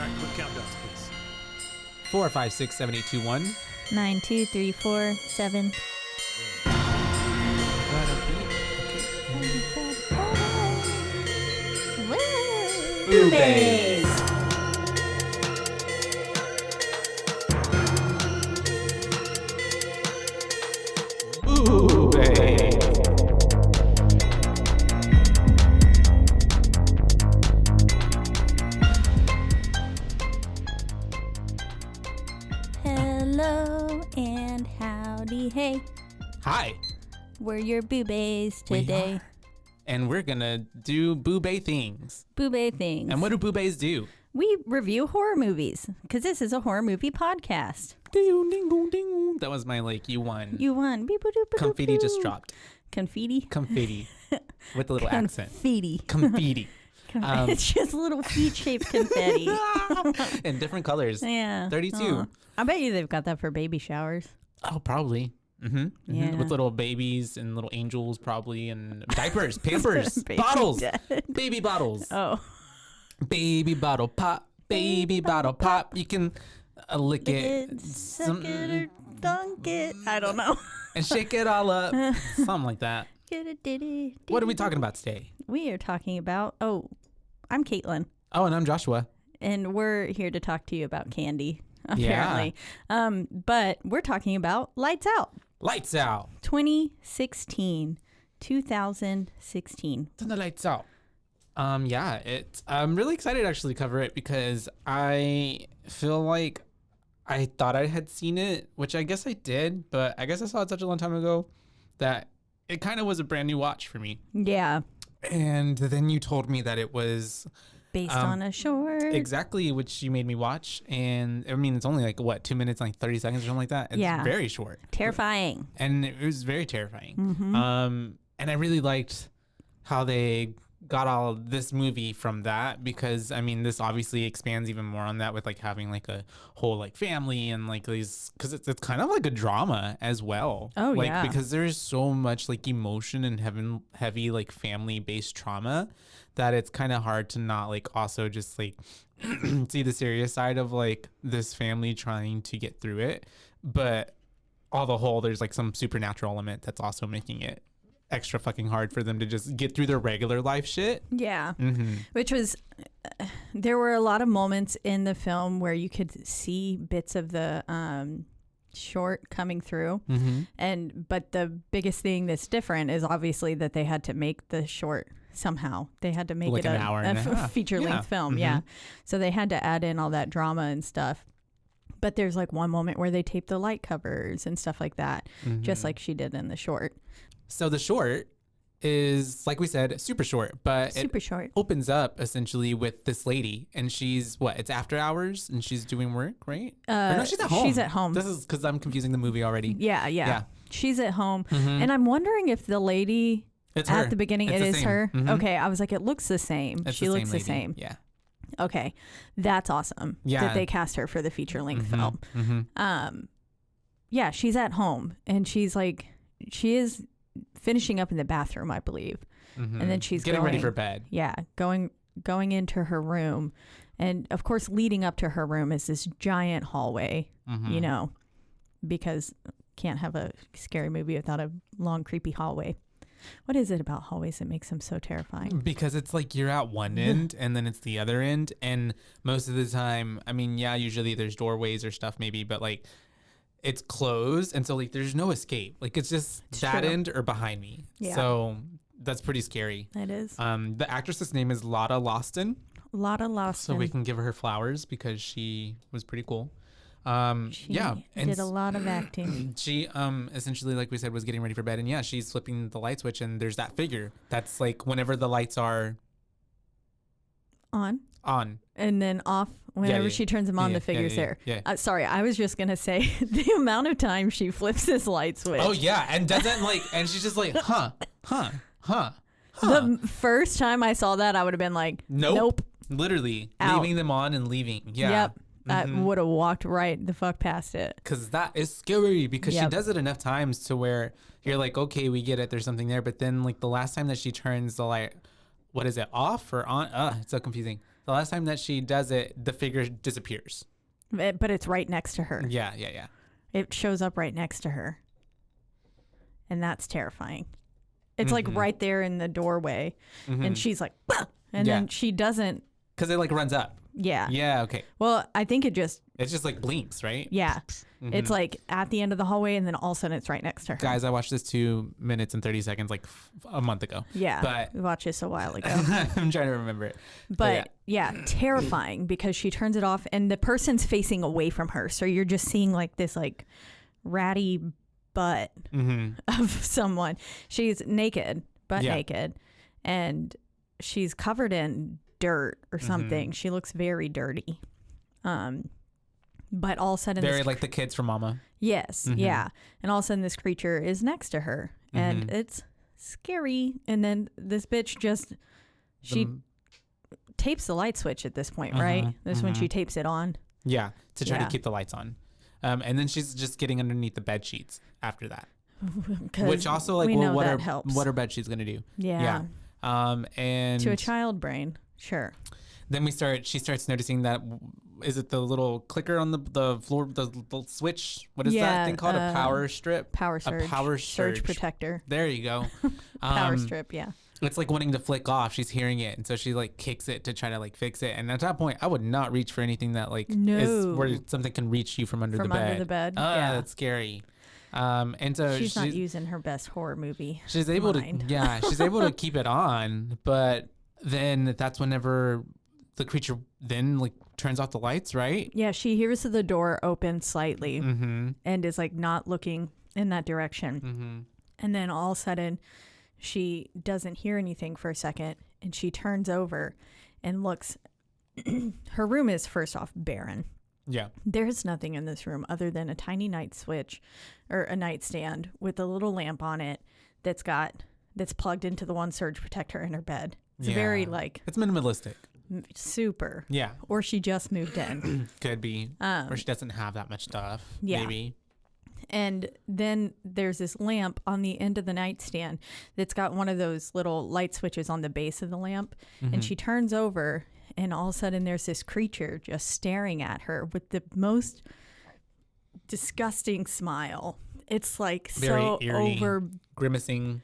right, quick countdowns, please. 4, 5, 6, 7, 8, 2, 1. 9, 2, 3, 4, 7. BooBaes. BooBaes. Hello and howdy, hey. Hi. We're your BooBaes today. We are. And we're going to do BooBae things. BooBae things. And what do BooBaes do? We review horror movies because this is a horror movie podcast. Ding, ding, ding, ding. That was my, you won. You won. Beep, boop, doop, boop, Confetti boop. just dropped. Confetti? Confetti. With a little accent. Confetti. Confetti. It's just little feet-shaped confetti. In different colors. Yeah. 32. Oh. I bet you they've got that for baby showers. Oh, probably. Yeah. With little babies and little angels probably, and diapers, Pampers, Baby bottles, dead. baby bottles. Oh. Baby bottle pop, baby bottle pop. You can lick it, Suck it or dunk it. I don't know. and shake it all up. Something like that. What are we talking about today? We are talking about, I'm Caitlin, Oh, and I'm Joshua. and we're here to talk to you about candy, apparently. But we're talking about Lights Out, Lights out. 2016. Turn the lights out. Yeah, I'm really excited actually to cover it because I feel like I thought I had seen it, which I guess I did, but I guess I saw it such a long time ago that it kind of was a brand new watch for me. Yeah. And then you told me that it was Based on a short. exactly which you made me watch. And I mean, it's only 2 minutes, 30 seconds or something like that. It's Yeah. very short. Terrifying. And it was very terrifying. Mm-hmm. And I really liked how they got all this movie from that, because I mean, this obviously expands even more on that with having a whole family and these, because it's kind of like a drama as well. Oh, yeah. Because there's so much emotion and heavy family based trauma that it's kind of hard to not also just see the serious side of this family trying to get through it, but all the whole there's some supernatural element that's also making it extra fucking hard for them to just get through their regular life shit. Yeah. Which was, there were a lot of moments in the film where you could see bits of the short coming through. But the biggest thing that's different is obviously that they had to make the short somehow. They had to make it an hour and a half. feature-length film. Yeah. So they had to add in all that drama and stuff. But there's one moment where they tape the light covers and stuff like that, just like she did in the short. So the short is, like we said, super short, but Super short. opens up essentially with this lady, and she's it's after hours and she's doing work, right? Or no, she's at home. She's at home. This is because I'm confusing the movie already. Yeah. She's at home. And I'm wondering if the lady It's at her. the beginning, It's it the is same. her. Okay. I was like, it looks the same. It's She looks the lady. same. Yeah. Okay. That's awesome. Yeah. That they cast her for the feature length film. Yeah, she's at home and she is finishing up in the bathroom, I believe. And then she's getting going, ready for bed. Yeah. Going into her room. And of course, leading up to her room is this giant hallway, because can't have a scary movie without a long, creepy hallway. What is it about hallways that makes them so terrifying? Because it's you're at one end and then it's the other end. And most of the time, I mean, yeah, usually there's doorways or stuff maybe, but it's closed. And so there's no escape. It's just that true. end or behind me. Yeah. So that's pretty scary. It is. The actress's name is Lotta Lawson. Lotta Lawson. So we can give her flowers because she was pretty cool. She did a lot of acting. She essentially, like we said, was getting ready for bed, and yeah, she's flipping the light switch, and there's that figure that's whenever the lights are on and then off whenever she turns them on, the figure's there. Yeah. Sorry, I was just gonna say the amount of time she flips this light switch. Oh yeah, and doesn't and she's just huh. The first time I saw that, I would have been like, nope. Literally Out. leaving them on and leaving. Yeah. Yep. I would have walked right the fuck past it. Because that is scary, because she Yep. does it enough times to where you're okay, we get it, there's something there. But then the last time that she turns the light, what is it, off or on? It's so confusing. The last time that she does it, the figure disappears. But it's right next to her. Yeah. It shows up right next to her. And that's terrifying. It's like right there in the doorway. And she's like, bah! And then she doesn't. Because it like runs up. Yeah. Yeah, okay. Well, I think it just like blinks, right? Yeah. It's like at the end of the hallway, and then all of a sudden it's right next to her. Guys, I watched this 2 minutes and 30 seconds like a month ago. Yeah. But we watched this a while ago. I'm trying to remember it. But yeah, terrifying because she turns it off and the person's facing away from her. So you're just seeing like this like ratty butt of someone. She's naked, butt naked, and she's covered in dirt or something. She looks very dirty. But all of a sudden very like the kids from Mama. Yes, yeah. And all of a sudden this creature is next to her and it's scary. And then this bitch just tapes the light switch at this point, right? This is when she tapes it on. Yeah, to try to keep the lights on. And then she's just getting underneath the bed sheets after that. Which also like what are bed sheets gonna do? Yeah. And to a child brain, sure. Then she starts noticing that, is it the little clicker on the floor, the switch? What is that thing called? A power strip? Power surge. A power surge protector. There you go. Power strip, yeah. It's like wanting to flick off. She's hearing it. And so she like kicks it to try to like fix it. And at that point, I would not reach for anything that like is where something can reach you from under the bed. From under the bed. Yeah. That's scary. And so she's not using her best horror movie. She's able she's able to keep it on, but then that's whenever the creature then like turns off the lights, right? Yeah, she hears the door open slightly and is like not looking in that direction. And then all of a sudden she doesn't hear anything for a second and she turns over and looks. Her room is first off barren. Yeah. There's nothing in this room other than a tiny night switch or a nightstand with a little lamp on it that's plugged into the one surge protector in her bed. It's very like... It's minimalistic. Super. Yeah. Or she just moved in. Could be. Or she doesn't have that much stuff. Yeah. Maybe. And then there's this lamp on the end of the nightstand that's got one of those little light switches on the base of the lamp. And she turns over and all of a sudden there's this creature just staring at her with the most disgusting smile. It's like very so eerie, grimacing.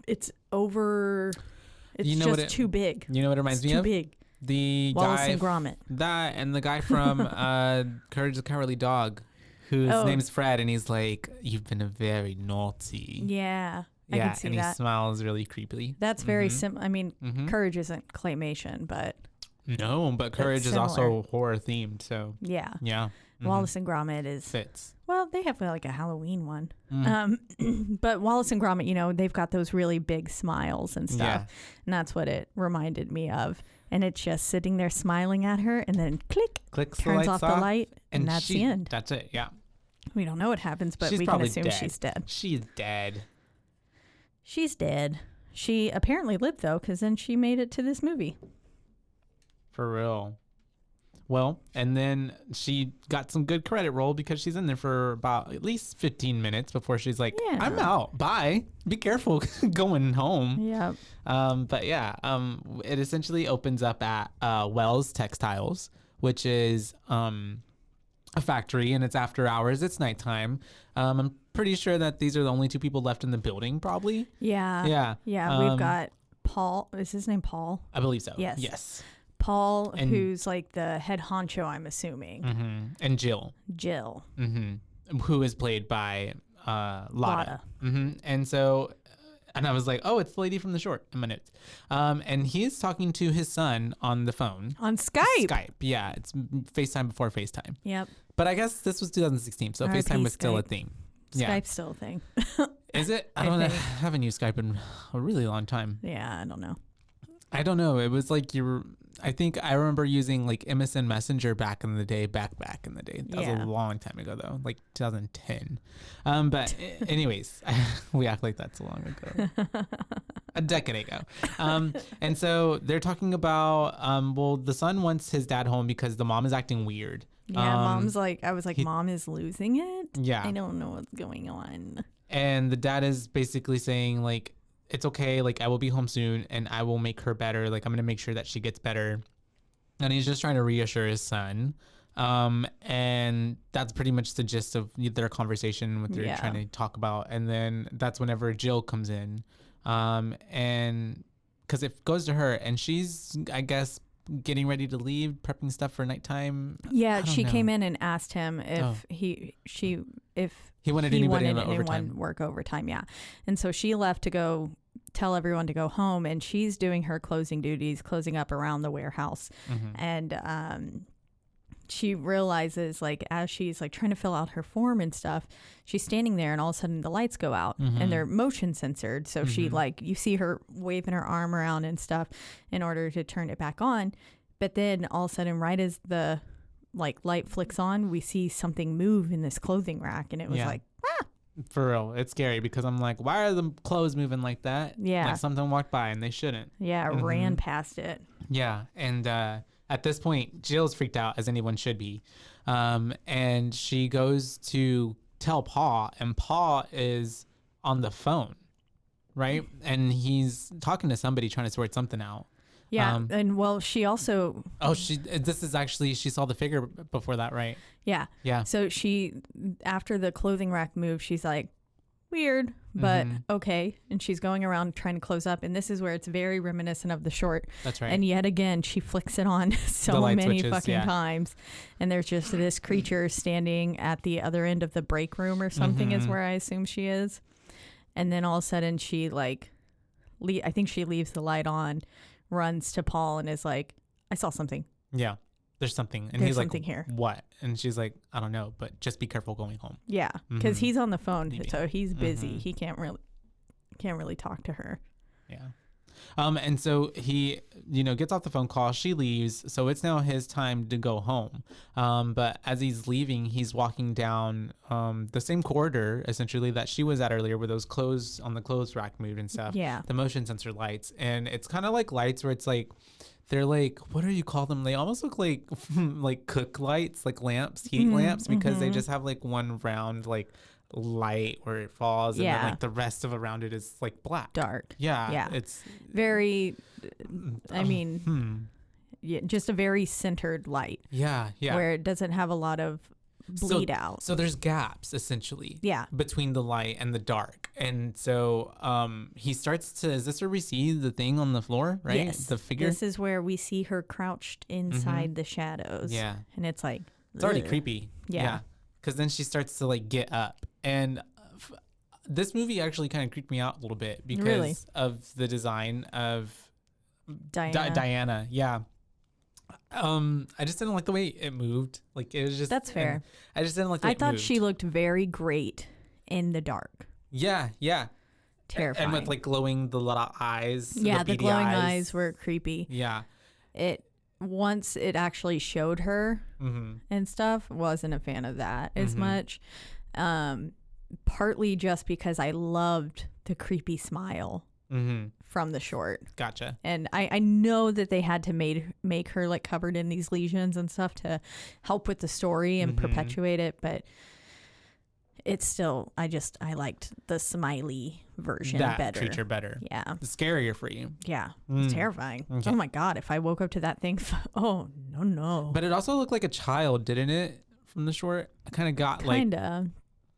It's over. It's just too big. You know what it reminds me of? Too big. The Wallace guy and Gromit. That and the guy from Courage the Cowardly Dog, whose name's Fred, and he's like, "You've been a very naughty." Yeah. I can see and that. He smiles really creepily. That's very simple. I mean, Courage isn't claymation, but no, but Courage is also horror themed. So yeah. Wallace and Gromit fits. Well, they have like a Halloween one. But Wallace and Gromit, they've got those really big smiles and stuff. Yeah. And that's what it reminded me of. And it's just sitting there smiling at her and then clicks turns off the light and that's the end. That's it. Yeah. We don't know what happens, but we can assume she's dead. She's dead. She's dead. She apparently lived though, because then she made it to this movie. For real. Well, and then she got some good credit roll because she's in there for about at least 15 minutes before she's like, I'm out. Bye. Be careful going home. Yeah. But yeah, it essentially opens up at Wells Textiles, which is a factory, and it's after hours. It's nighttime. I'm pretty sure that these are the only two people left in the building, probably. Yeah. We've got Paul. Is his name Paul? I believe so. Yes. Paul, who's like the head honcho, I'm assuming. And Jill. Who is played by Lotta. And so, and I was like, oh, it's the lady from the short in my notes. And he's talking to his son on the phone. On Skype. Yeah. It's FaceTime before FaceTime. Yep. But I guess this was 2016, so FaceTime was still a thing. Skype's still a thing. Is it? I haven't used Skype in a really long time. Yeah, I don't know. It was like I think I remember using like MSN Messenger back in the day. That was a long time ago though, like 2010. But anyways, we act like that's long ago. A decade ago. And so they're talking about, the son wants his dad home because the mom is acting weird. Yeah, mom's like, I was like, Mom is losing it? Yeah. I don't know what's going on. And the dad is basically saying like, it's okay. Like I will be home soon and I will make her better. Like I'm going to make sure that she gets better. and he's just trying to reassure his son. And that's pretty much the gist of their conversation, what they're trying to talk about. And then that's whenever Jill comes in, and because it goes to her, and she's, I guess, getting ready to leave, prepping stuff for nighttime. Yeah, she came in and asked him if he wanted anybody to overtime. Work overtime. Yeah, and so she left to go tell everyone to go home, and she's doing her closing duties, closing up around the warehouse, and she realizes, like, as she's like trying to fill out her form and stuff, she's standing there and all of a sudden the lights go out and they're motion censored. So she, like, you see her waving her arm around and stuff in order to turn it back on. But then all of a sudden, right as the like light flicks on, we see something move in this clothing rack. And it was like, ah. For real. It's scary because I'm like, why are the clothes moving like that? Yeah. Like something walked by and they shouldn't. Yeah. Ran past it. Yeah. And, at this point, Jill's freaked out, as anyone should be. And she goes to tell Paul, and Paul is on the phone, right? And he's talking to somebody trying to sort something out. Yeah. And well, she also... Oh, this is actually, she saw the figure before that, right? Yeah. Yeah. So she, after the clothing rack moved, she's like, weird, but okay. And she's going around trying to close up. And this is where it's very reminiscent of the short. That's right. And yet again, she flicks it on so many fucking times. And there's just this creature standing at the other end of the break room or something is where I assume she is. And then all of a sudden she like, I think she leaves the light on, runs to Paul and is like, I saw something. Yeah. There's something. And there's he's like, something here. What? And she's like, I don't know, but just be careful going home. Yeah. Because he's on the phone. So he's busy. He can't really talk to her. Yeah. And so he, gets off the phone call. She leaves. So it's now his time to go home. But as he's leaving, he's walking down the same corridor, essentially, that she was at earlier, where those clothes on the clothes rack moved and stuff. Yeah. The motion sensor lights. And it's kind of like lights where it's like, they're like, what do you call them? They almost look like like cook lights, like lamps, heat lamps, because they just have like one round like light where it falls, and then like the rest of around it is like black, dark. Yeah. It's very. I mean, just a very centered light. Yeah. Where it doesn't have a lot of bleed out. So there's gaps essentially. Yeah. Between the light and the dark, and so he starts to. Is this where we see the thing on the floor? Right. Yes. The figure. This is where we see her crouched inside the shadows. Yeah. And it's like. It's already creepy. Yeah. Because then she starts to like get up, and this movie actually kind of creeped me out a little bit because of the design of Diana. Yeah. I just didn't like the way it moved. Like it was just. That's fair. I just didn't like the way I thought moved. she looked very great in the dark. Yeah. Terrifying. And with like glowing the little eyes. Yeah, the glowing eyes were creepy. Yeah. Once it actually showed her and stuff, wasn't a fan of that as much. Partly just because I loved the creepy smile from the short. Gotcha. And I know that they had to make her like covered in these lesions and stuff to help with the story and perpetuate it, but it's still, I liked the smiley version better. Creature better. Yeah. Scarier for you. Yeah. It's terrifying. Okay. Oh my God. If I woke up to that thing, oh, no. But it also looked like a child, didn't it? From the short? I kind of got like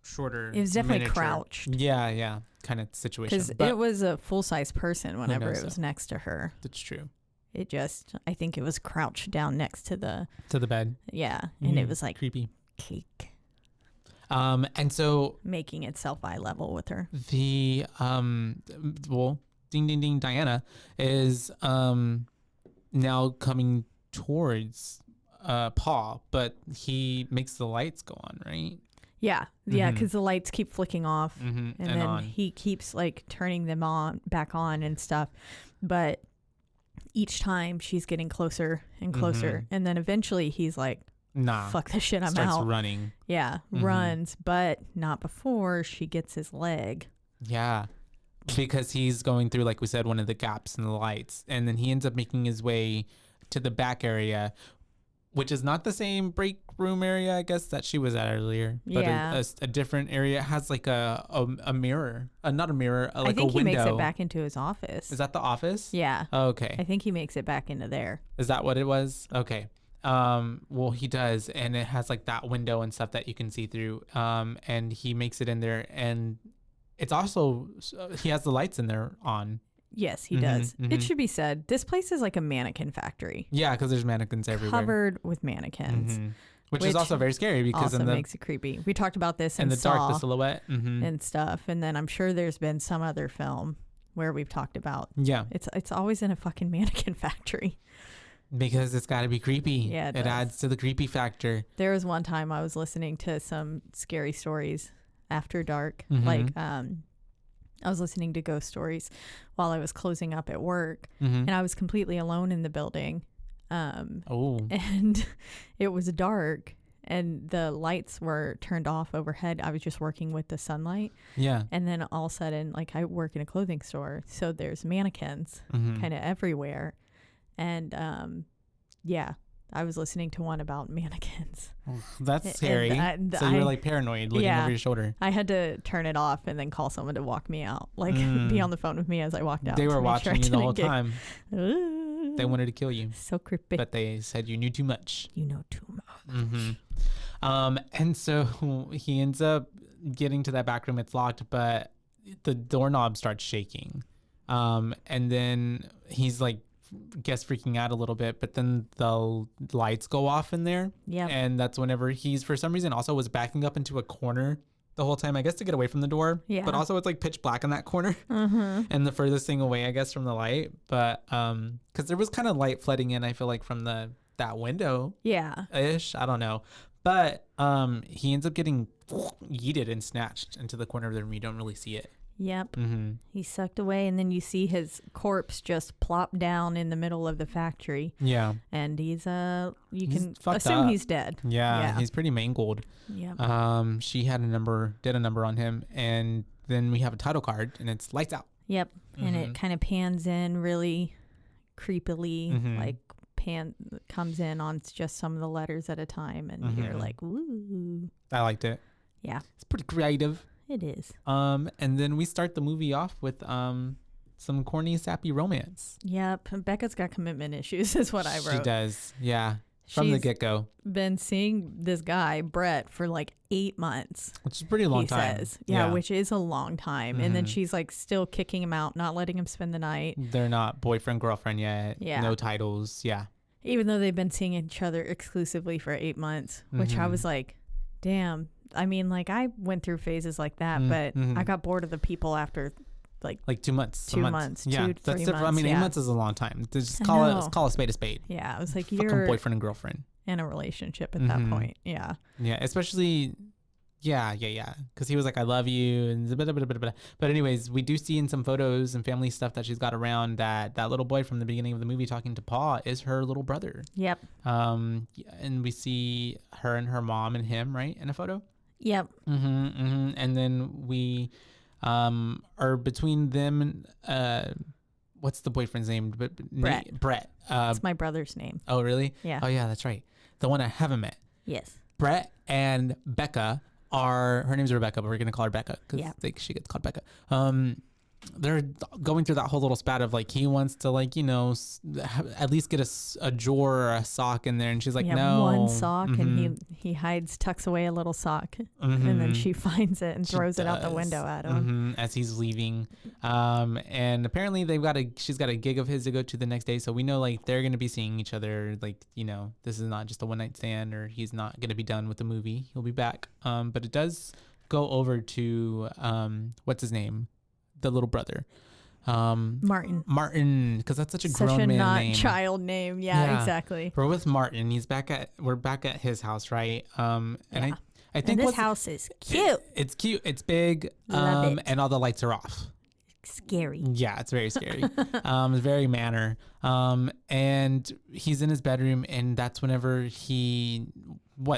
shorter. It was definitely miniature. crouched. Yeah. Kind of situation. Because it was a full-size person whenever it was next to her. That's true. I think it was crouched down next to the bed. Yeah. And it was like creepy. Cake. And so making itself eye level with her. The ding ding ding, Diana is now coming towards Paul, but he makes the lights go on, right? Yeah, because the lights keep flicking off, and then on. He keeps like turning them back on and stuff. But each time she's getting closer and closer, and then eventually he's like, nah, fuck this shit, I'm starts out. Running. Yeah, runs, but not before she gets his leg. Yeah, because he's going through, like we said, one of the gaps in the lights, and then he ends up making his way to the back area. which is not the same break room area, I guess, that she was at earlier, but Yeah. a different area. It has like a mirror, not a mirror, like I think a window. he makes it back into his office. Is that the office? Yeah. Oh, okay. I think he makes it back into there. Is that what it was? Okay. Well, he does, and it has like that window and stuff that you can see through. And he makes it in there, and it's also he has the lights in there on. Yes, he does. It should be said, this place is like a mannequin factory. Yeah, because there's mannequins everywhere. Covered with mannequins. Which is also very scary because also makes it creepy. We talked about this in the Saw dark, the silhouette and stuff. And then I'm sure there's been some other film where we've talked about. Yeah. It's always in a fucking mannequin factory. Because it's got to be creepy. Yeah, it adds to the creepy factor. There was one time I was listening to some scary stories after dark. I was listening to ghost stories while I was closing up at work, and I was completely alone in the building. And it was dark, and the lights were turned off overhead. I was just working with the sunlight. Yeah. And then all of a sudden, like, I work in a clothing store, so there's mannequins kind of everywhere. And yeah, I was listening to one about mannequins. That's scary. So you were like paranoid looking over your shoulder. I had to turn it off and then call someone to walk me out, like be on the phone with me as I walked out. They were watching you the whole time. They wanted to kill you. So creepy. But they said you knew too much. You know too much. And so he ends up getting to that back room. It's locked, but the doorknob starts shaking. And then he's like, guess freaking out a little bit, but then the lights go off in there. Yeah. And that's whenever he's, for some reason, also was backing up into a corner the whole time, I guess, to get away from the door. Yeah. But also it's like pitch black in that corner. And the furthest thing away, I guess, from the light. But because there was kind of light flooding in, I feel like, from that window. Yeah. Ish. I don't know. But he ends up getting yeeted and snatched into the corner of the room. You don't really see it. Yep. He's sucked away, and then you see his corpse just plop down in the middle of the factory. Yeah. And he's you can assume up. He's dead. Yeah, he's pretty mangled. Yeah. She did a number on him, and then we have a title card, and it's lights out. Yep. And it kind of pans in really creepily, like comes in on just some of the letters at a time, and you're like, "Woo!" I liked it. Yeah. It's pretty creative. It is. And then we start the movie off with some corny, sappy romance. Yep. Becca's got commitment issues, is what I wrote. She does. Yeah. From the get-go. Been seeing this guy, Brett, for like 8 months. Which is a pretty long time. Says. Yeah, which is a long time. And then she's like still kicking him out, not letting him spend the night. They're not boyfriend, girlfriend yet. Yeah. No titles. Yeah. Even though they've been seeing each other exclusively for 8 months, which I was like, damn. I mean, like, I went through phases like that, but I got bored of the people after like 2 months. 2 months. Yeah, 2 3 months. I mean, 8 months is a long time. Just call a spade a spade. Yeah, I was like, you're fucking boyfriend and girlfriend in a relationship at that point. Yeah. Yeah, especially. Yeah. Because he was like, I love you. And but anyways, we do see in some photos and family stuff that she's got around that little boy from the beginning of the movie talking to Pa is her little brother. Yep. And we see her and her mom and him, right, in a photo. Yep. And then we are between them. What's the boyfriend's name? Brett. Brett. That's my brother's name. Oh, really? Yeah. Oh, yeah, that's right. The one I haven't met. Yes. Brett and Becca her name's Rebecca, but we're going to call her Becca because she gets called Becca. They're going through that whole little spat of like, he wants to like, you know, at least get a drawer or a sock in there. And she's like, no. One sock. And he tucks away a little sock. And then she finds it and throws it out the window at him. As he's leaving. And apparently she's got a gig of his to go to the next day. So we know like they're going to be seeing each other. Like, you know, this is not just a one night stand, or he's not going to be done with the movie. He'll be back. But it does go over to, what's his name? The little brother, Martin, because that's such a grown man name. Child name. Yeah, exactly. We're with Martin. We're back at his house, right? And I think this house is cute. It's cute. It's big. Love it. And all the lights are off. Scary. Yeah, it's very scary. It's very manner. And he's in his bedroom, and that's whenever he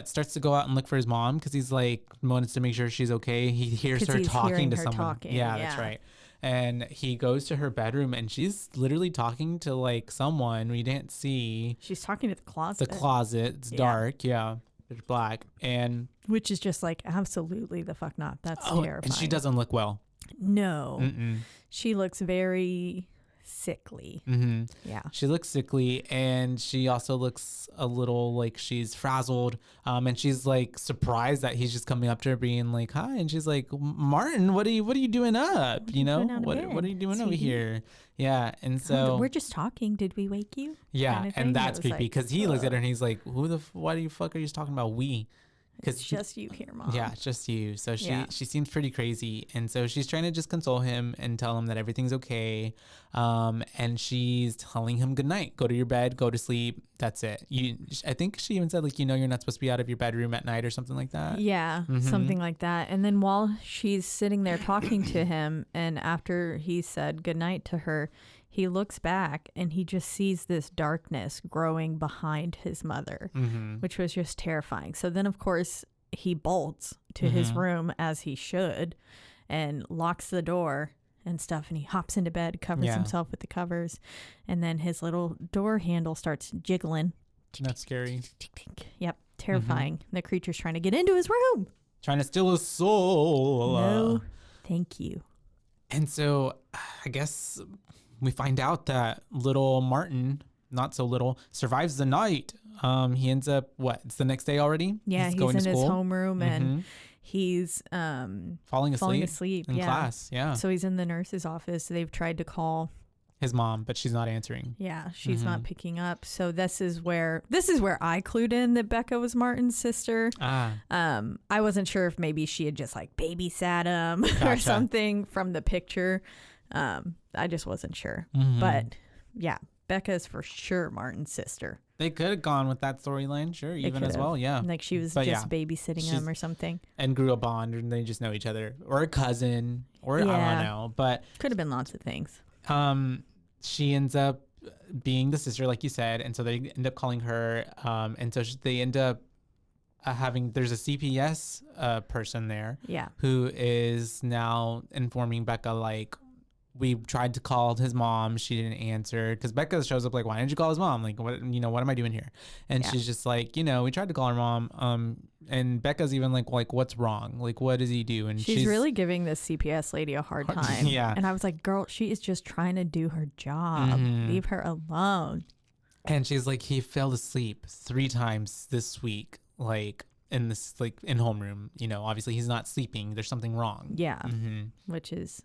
starts to go out and look for his mom, because he's like wants to make sure she's okay. He hears her talking to someone. Yeah, that's right. and he goes to her bedroom, and she's literally talking to like someone we didn't see. She's talking to the closet. The closet. It's dark. Yeah. It's black. And which is just like, absolutely the fuck not. That's terrifying. And she doesn't look well. No. Mm-mm. She looks very sickly. Mm-hmm. Yeah. She looks sickly, and she also looks a little like she's frazzled. And she's like surprised that he's just coming up to her being like, hi. And she's like, Martin, what are you doing up? You know, what are you doing over here? Yeah. And so we're just talking. Did we wake you? Yeah. Kind of and that's creepy because he looks at her and he's like, why the fuck are you talking about we? It's just you here, Mom. Yeah, it's just you. So she seems pretty crazy. And so she's trying to just console him and tell him that everything's okay. And she's telling him good night. Go to your bed, go to sleep. That's it. I think she even said, like, you're not supposed to be out of your bedroom at night or something like that. Yeah, something like that. And then while she's sitting there talking to him, and after he said good night to her, he looks back and he just sees this darkness growing behind his mother, which was just terrifying. So then, of course, he bolts to his room as he should and locks the door and stuff. And he hops into bed, covers himself with the covers. And then his little door handle starts jiggling. That's scary. Yep. Terrifying. The creature's trying to get into his room. Trying to steal his soul. No, thank you. And so I guess we find out that little Martin, not so little, survives the night. He ends up, it's the next day already? Yeah, he's in his homeroom and he's falling asleep in class. Yeah. So he's in the nurse's office. They've tried to call his mom, but she's not answering. Yeah, she's not picking up. So this is where I clued in that Becca was Martin's sister. I wasn't sure if maybe she had just like babysat him or something from the picture. I just wasn't sure. But yeah, Becca's for sure Martin's sister. They could have gone with that storyline, sure, even as well, yeah. Like she was just babysitting him or something. And grew a bond, and they just know each other. Or a cousin, or I don't know. But could have been lots of things. She ends up being the sister, like you said, and so they end up calling her, and so they end up there's a CPS person there who is now informing Becca, like, we tried to call his mom, she didn't answer, because Becca shows up like, why didn't you call his mom? Like, what am I doing here? And she's just like, we tried to call her mom, and Becca's even like what's wrong? Like, what does he do? And she's really giving this CPS lady a hard time. Yeah. And I was like, girl, she is just trying to do her job. Leave her alone. And she's like, he fell asleep 3 times this week, like in this, like in homeroom, obviously he's not sleeping. There's something wrong. Yeah. Which is,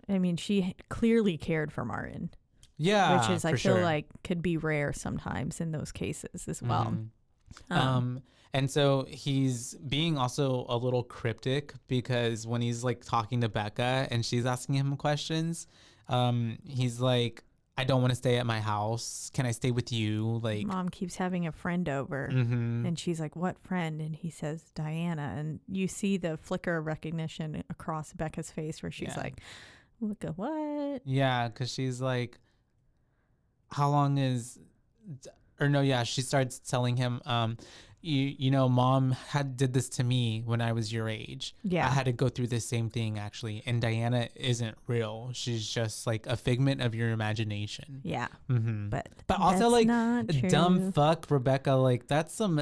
I mean, she clearly cared for Martin. Yeah. Which is, I feel like, could be rare sometimes in those cases as well. And so he's being also a little cryptic, because when he's like talking to Becca and she's asking him questions, he's like, I don't want to stay at my house. Can I stay with you? Like, Mom keeps having a friend over. And she's like, what friend? And he says, Diana. And you see the flicker of recognition across Becca's face where she's like, look at what? Yeah, because she's like, how long is, she starts telling him, Mom did this to me when I was your age. Yeah. I had to go through the same thing, actually. And Diana isn't real. She's just like a figment of your imagination. Yeah. But also, like, dumb fuck Rebecca, like, that's some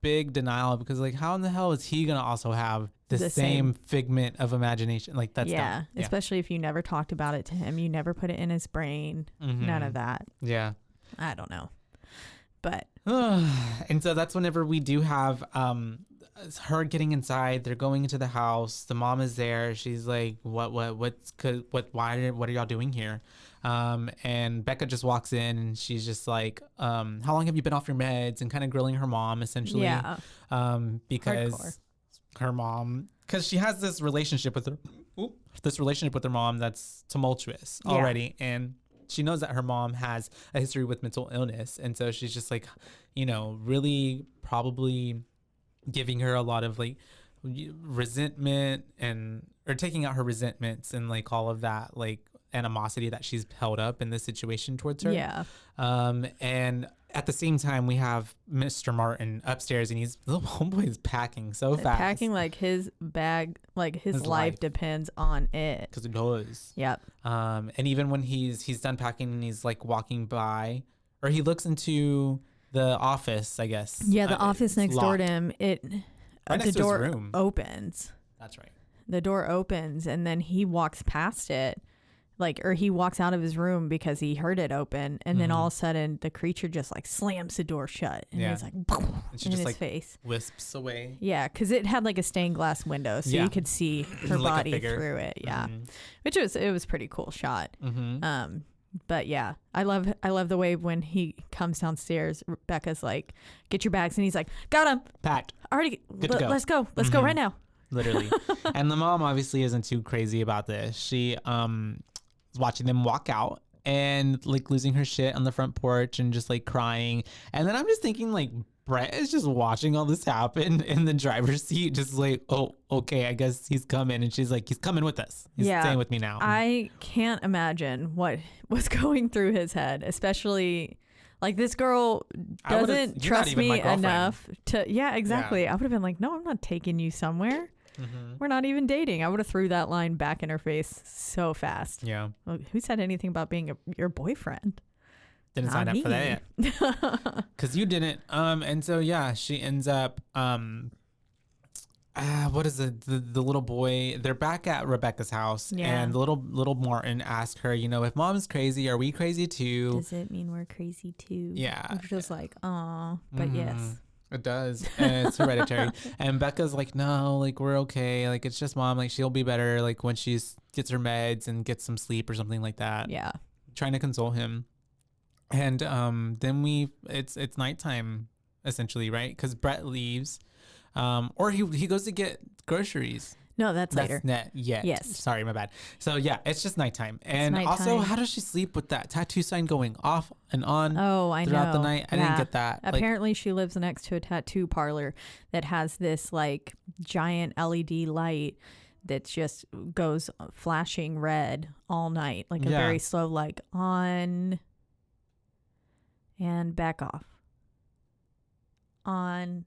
big denial, because like, how in the hell is he gonna also have the same figment of imagination? Like, that's dumb. Especially if you never talked about it to him, you never put it in his brain. None of that. Yeah. I don't know. But and so that's whenever we do have her getting inside. They're going into the house. The mom is there. She's like, why are y'all doing here? And Becca just walks in, and she's just like, how long have you been off your meds? And kind of grilling her mom, essentially. Yeah. Because hardcore. Her mom, because she has this relationship with her mom that's tumultuous already. And she knows that her mom has a history with mental illness. And so she's just like, really probably giving her a lot of like resentment or taking out her resentments and like all of that, like animosity that she's held up in this situation towards her. Yeah. And at the same time, we have Mr. Martin upstairs, and the little homeboy is packing so fast. Packing like his bag, like his life depends on it. Because it does. Yep. And even when he's done packing and he's like walking by, or he looks into the office, I guess. Yeah, the office next door to him. The door opens. That's right. The door opens, and then he walks past it. Or he walks out of his room because he heard it open, and then all of a sudden the creature just like slams the door shut, and he's like, boom, and she in just his like face, wisps away. Yeah, because it had like a stained glass window, so you could see her like body through it. Yeah, which was pretty cool shot. But yeah, I love the way when he comes downstairs, Rebecca's like, "Get your bags," and he's like, "Got him, packed, already, good to go. Let's go right now." Literally. And the mom obviously isn't too crazy about this. She watching them walk out and like losing her shit on the front porch and just like crying. And then I'm just thinking like Brett is just watching all this happen in the driver's seat, just like, oh, okay, I guess he's coming. And she's like, he's coming with us. He's staying with me now. I can't imagine what was going through his head, especially like this girl doesn't trust me enough to. Yeah, exactly. I would have been like, no, I'm not taking you somewhere. We're not even dating. I would have threw that line back in her face so fast. Yeah. Well, who said anything about being your boyfriend? Didn't sign up for that yet. Because you didn't. And so yeah, she ends up what is it? The little boy, they're back at Rebecca's house, and the little Martin asked her, if mom's crazy, are we crazy too? Does it mean we're crazy too? Yeah. Which was like, aw, but yes. It does. And it's hereditary. And Becca's like, no, like we're okay. Like it's just mom. Like she'll be better. Like when she gets her meds and gets some sleep or something like that. Yeah. Trying to console him. And then it's nighttime essentially, right? Because Brett leaves, or he goes to get groceries. No, that's later. Yes. Sorry, my bad. So yeah, it's just nighttime. And also, how does she sleep with that tattoo sign going off and on throughout the night? I didn't get that. Apparently she lives next to a tattoo parlor that has this like giant LED light that just goes flashing red all night, like a very slow, like on and back off. On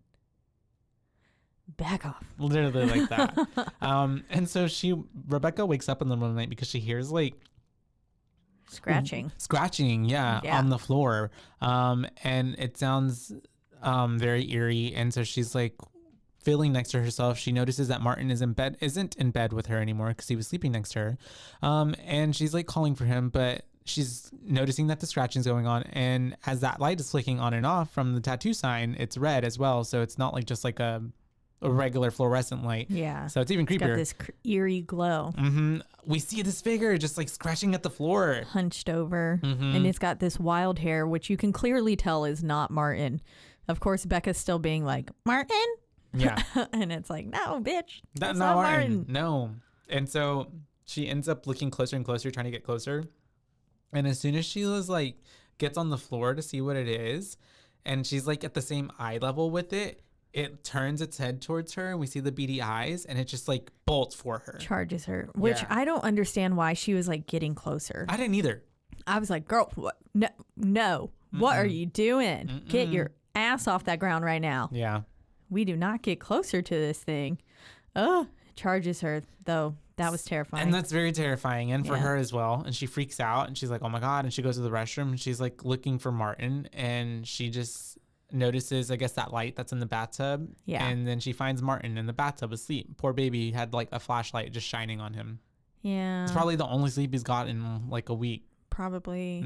back off. Literally like that. And so Rebecca wakes up in the middle of the night because she hears like scratching on the floor. And it sounds very eerie. And so she's like feeling next to herself. She notices that Martin isn't in bed with her anymore because he was sleeping next to her. And she's like calling for him, but she's noticing that the scratching is going on. And as that light is flicking on and off from the tattoo sign, it's red as well. So it's not like just like a regular fluorescent light. Yeah. So it's even creepier. It's got this eerie glow. We see this figure just like scratching at the floor. Hunched over. And it's got this wild hair, which you can clearly tell is not Martin. Of course, Becca's still being like, Martin? Yeah. And it's like, no, bitch. That's not Martin. No. And so she ends up looking closer and closer, trying to get closer. And as soon as she was like, gets on the floor to see what it is, and she's like at the same eye level with it, it turns its head towards her and we see the beady eyes and it just like bolts for her. Charges her, which I don't understand why she was like getting closer. I didn't either. I was like, girl, what? No. What are you doing? Get your ass off that ground right now. Yeah. We do not get closer to this thing. Oh, charges her though. That was terrifying. And that's very terrifying. And for her as well. And she freaks out and she's like, oh my God. And she goes to the restroom and she's like looking for Martin and she just notices, I guess, that light that's in the bathtub. Yeah. And then she finds Martin in the bathtub asleep. Poor baby had like a flashlight just shining on him. Yeah. It's probably the only sleep he's got in like a week. Probably.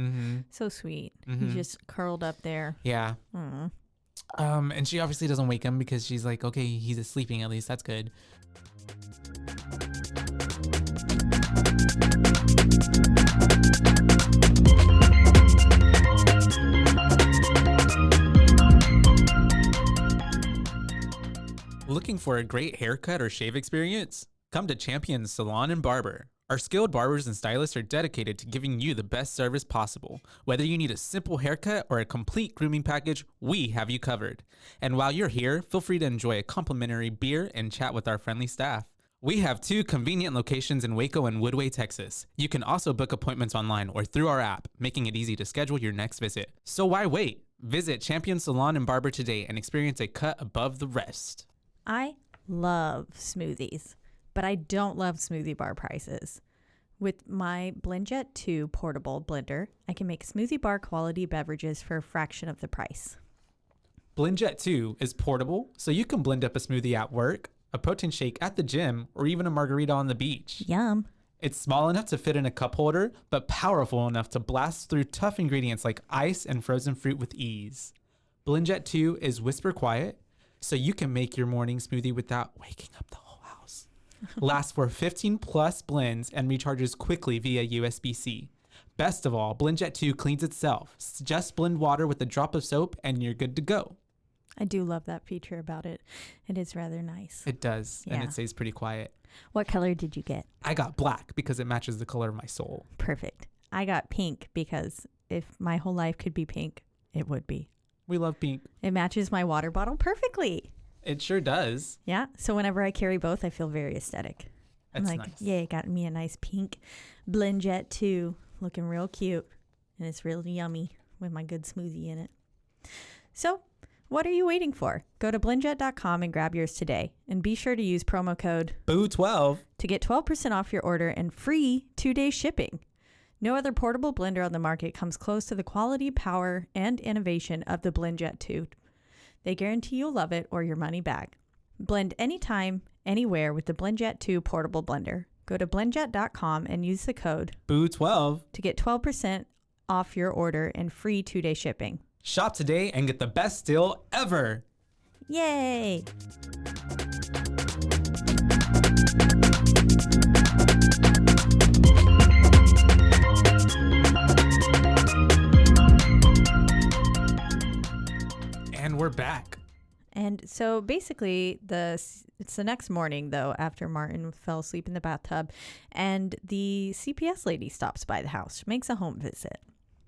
So sweet. He's just curled up there. Yeah. And she obviously doesn't wake him because she's like, okay, he's sleeping at least. That's good. Looking for a great haircut or shave experience? Come to Champion's Salon and Barber. Our skilled barbers and stylists are dedicated to giving you the best service possible. Whether you need a simple haircut or a complete grooming package, we have you covered. And while you're here, feel free to enjoy a complimentary beer and chat with our friendly staff. We have 2 convenient locations in Waco and Woodway, Texas. You can also book appointments online or through our app, making it easy to schedule your next visit. So why wait? Visit Champion Salon and Barber today and experience a cut above the rest. I love smoothies, but I don't love smoothie bar prices. With my BlendJet 2 portable blender, I can make smoothie bar quality beverages for a fraction of the price. BlendJet 2 is portable, so you can blend up a smoothie at work, a protein shake at the gym, or even a margarita on the beach. Yum. It's small enough to fit in a cup holder, but powerful enough to blast through tough ingredients like ice and frozen fruit with ease. BlendJet 2 is whisper quiet, so you can make your morning smoothie without waking up the whole house. Lasts for 15 plus blends and recharges quickly via USB-C. Best of all, BlendJet 2 cleans itself. Just blend water with a drop of soap and you're good to go. I do love that feature about it. It is rather nice. It does, and it stays pretty quiet. What color did you get? I got black because it matches the color of my soul. Perfect. I got pink because if my whole life could be pink, it would be. We love pink. It matches my water bottle perfectly. It sure does. Yeah. So whenever I carry both, I feel very aesthetic. That's I'm like, nice. yay, got me a nice pink BlendJet 2, looking real cute. And it's real yummy with my good smoothie in it. So what are you waiting for? Go to blendjet.com and grab yours today. And be sure to use promo code BOO12 to get 12% off your order and free 2-day shipping. No other portable blender on the market comes close to the quality, power, and innovation of the BlendJet 2. They guarantee you'll love it or your money back. Blend anytime, anywhere with the BlendJet 2 portable blender. Go to blendjet.com and use the code BOO12 to get 12% off your order and free 2-day shipping. Shop today and get the best deal ever. Yay! And we're back. And so basically, it's the next morning, though, after Martin fell asleep in the bathtub, and the CPS lady stops by the house, makes a home visit.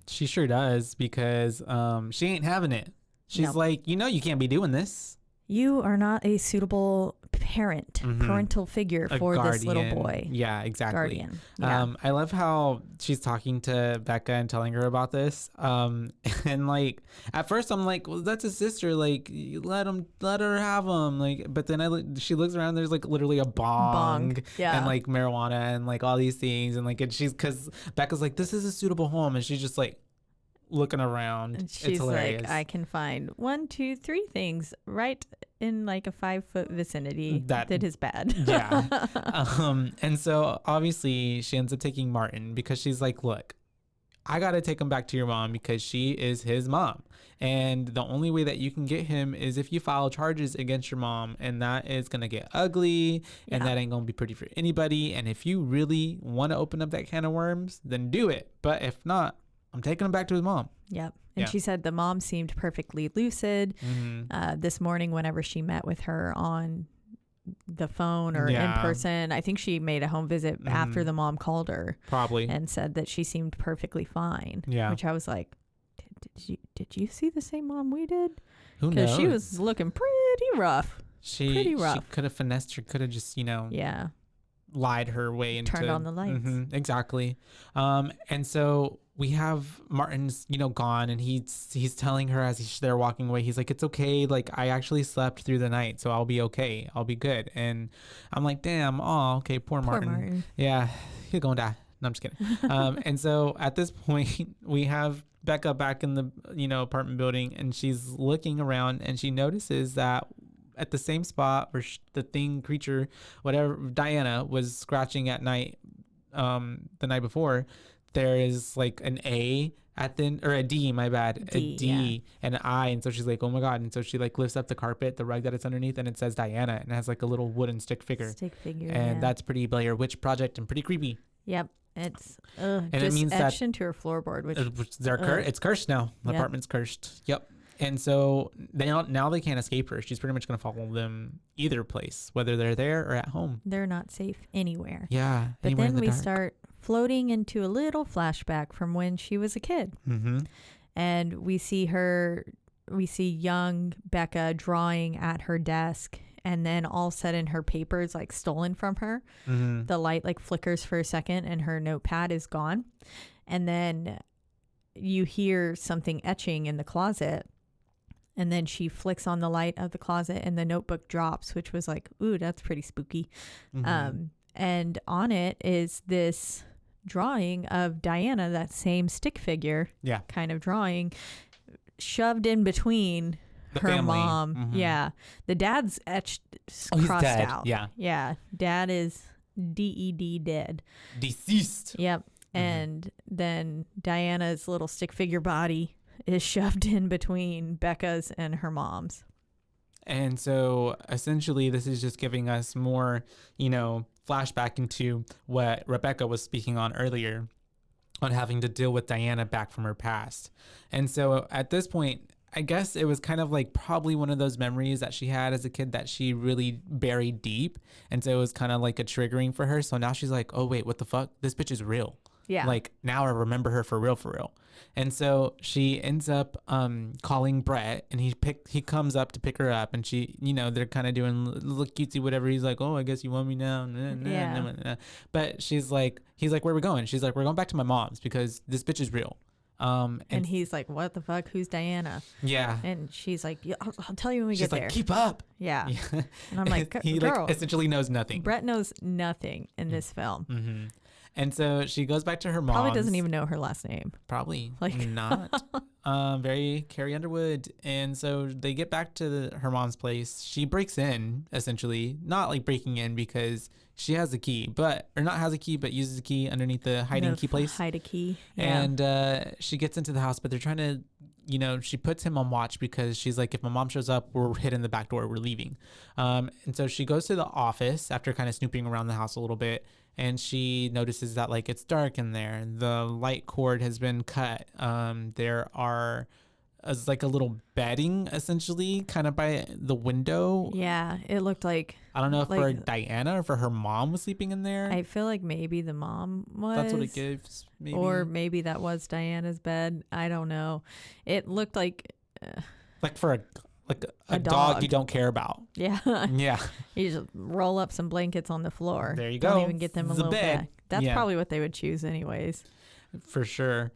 She sure does, because she ain't having it. She's like, you can't be doing this. You are not a suitable parental figure for this little boy. Yeah, exactly. Guardian. Yeah. I love how she's talking to Becca and telling her about this. And like at first I'm like, well, that's his sister. Like, let her have him. Like, but then she looks around. There's like literally a bong. Yeah. And like marijuana and like all these things. And like, because Becca's like, this is a suitable home, and she's just like looking around. And she's like, I can find 1, 2, 3 things right in like a 5-foot vicinity that is bad. Yeah. And so obviously she ends up taking Martin because she's like, look, I got to take him back to your mom because she is his mom. And the only way that you can get him is if you file charges against your mom, and that is going to get ugly, and that ain't going to be pretty for anybody. And if you really want to open up that can of worms, then do it. But if not, I'm taking him back to his mom. Yep. And she said the mom seemed perfectly lucid this morning whenever she met with her on the phone or in person. I think she made a home visit after the mom called her. Probably. And said that she seemed perfectly fine. Yeah. Which I was like, did you see the same mom we did? Who knows? Because she was looking pretty rough. Pretty rough. She could have finessed her, could have just, lied her way into turned on the lights. Exactly. And so we have Martin's gone, and he's telling her as they're walking away, he's like, it's okay, like I actually slept through the night, so I'll be okay, I'll be good. And I'm like, damn, oh okay, poor Martin. Yeah, he's gonna die. No, I'm just kidding. And so at this point we have Becca back in the apartment building, and she's looking around, and she notices that at the same spot where the creature, whatever, Diana was scratching at night, the night before, there is like an A at the or a D, my bad, a D and an I, and so she's like, oh my god, and so she like lifts up the carpet, the rug that it's underneath, and it says Diana, and it has like a little wooden stick figure, and that's pretty Blair Witch Project and pretty creepy. Yep. It's and just it means etched that into her floorboard, which it's cursed now. The apartment's cursed. Yep. And so now they can't escape her. She's pretty much going to follow them either place, whether they're there or at home. They're not safe anywhere. Yeah. But then we start floating into a little flashback from when she was a kid. Mm-hmm. And we see young Becca drawing at her desk. And then all of a sudden her paper is like stolen from her. Mm-hmm. The light like flickers for a second and her notepad is gone. And then you hear something etching in the closet. And then she flicks on the light of the closet and the notebook drops, which was like, ooh, that's pretty spooky. And on it is this drawing of Diana, that same stick figure kind of drawing, shoved in between her family. mom. Yeah. The dad's etched, crossed out. Yeah. Dad is DED, dead. Deceased. Yep. And then Diana's little stick figure body is shoved in between Becca's and her mom's. And so essentially this is just giving us more, flashback into what Rebecca was speaking on earlier on having to deal with Diana back from her past. And so at this point, I guess it was kind of like probably one of those memories that she had as a kid that she really buried deep. And so it was kind of like a triggering for her. So now she's like, oh, wait, what the fuck? This bitch is real. Yeah. Like now I remember her for real. And so she ends up calling Brett, and he comes up to pick her up, and she, they're kind of doing look cutesy, whatever. He's like, oh, I guess you want me now. But he's like, where are we going? She's like, we're going back to my mom's because this bitch is real. And he's like, what the fuck? Who's Diana? Yeah. And she's like, I'll tell you when we get there. Keep up. Yeah. And I'm like, he girl, essentially knows nothing. Brett knows nothing in this film. Mm-hmm. And so she goes back to her mom. Probably doesn't even know her last name. Probably not. Very Carrie Underwood. And so they get back to her mom's place. She breaks in, essentially. Not like breaking in because she has the key, but uses the key underneath the hiding key place. Hide a key. Yeah. And she gets into the house, but they're trying to, she puts him on watch because she's like, if my mom shows up, we're hitting the back door, we're leaving. And so she goes to the office after kind of snooping around the house a little bit. And she notices that like it's dark in there. The light cord has been cut. There are like a little bedding essentially kind of by the window. Yeah, it looked like, I don't know if for Diana or for her mom was sleeping in there. I feel like maybe the mom was. That's what it gives. Maybe. Or maybe that was Diana's bed. I don't know. It looked like for a dog you don't care about. Yeah. Yeah. You just roll up some blankets on the floor. There you go. Don't even get them a little bed. back. That's probably what they would choose anyways. For sure.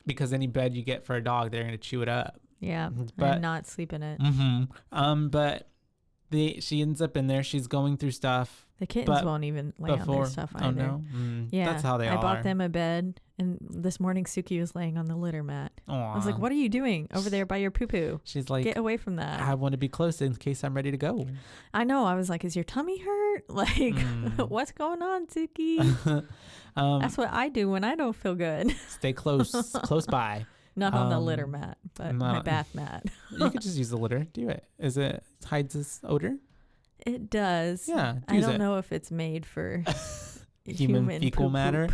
Because any bed you get for a dog, they're going to chew it up. Yeah. And not sleep in it. Mm-hmm. But she ends up in there. She's going through stuff. The kittens won't even lay on their stuff either. Oh, no? Yeah. That's how they are. I bought them a bed, and this morning Suki was laying on the litter mat. Aww. I was like, what are you doing over there by your poo-poo? She's like, get away from that. I want to be close in case I'm ready to go. I know. I was like, is your tummy hurt? Like, what's going on, Suki? That's what I do when I don't feel good. Stay close by. Not on the litter mat, but my bath mat. You could just use the litter. Do it. Hides this odor? It does. Yeah. I don't know if it's made for human fecal matter.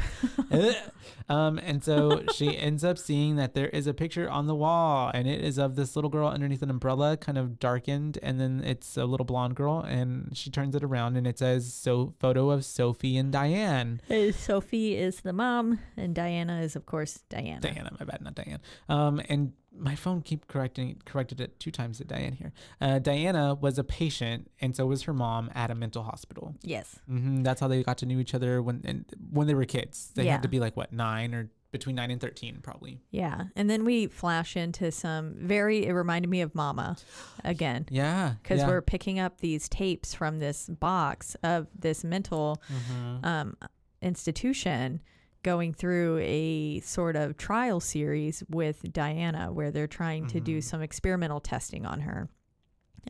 And so she ends up seeing that there is a picture on the wall, and it is of this little girl underneath an umbrella, kind of darkened, and then it's a little blonde girl, and she turns it around and it says photo of Sophie and Diane. Sophie is the mom, and Diana is of course Diana. My bad, not Diane. And my phone corrected it 2 times at Diane here. Diana was a patient, and so was her mom at a mental hospital. Yes. That's how they got to know each other when they were kids. They had to be like, what, 9 or between 9 and 13 probably. Yeah. And then we flash into it reminded me of Mama again. Yeah. Because we're picking up these tapes from this box of this mental institution, going through a sort of trial series with Diana where they're trying to do some experimental testing on her.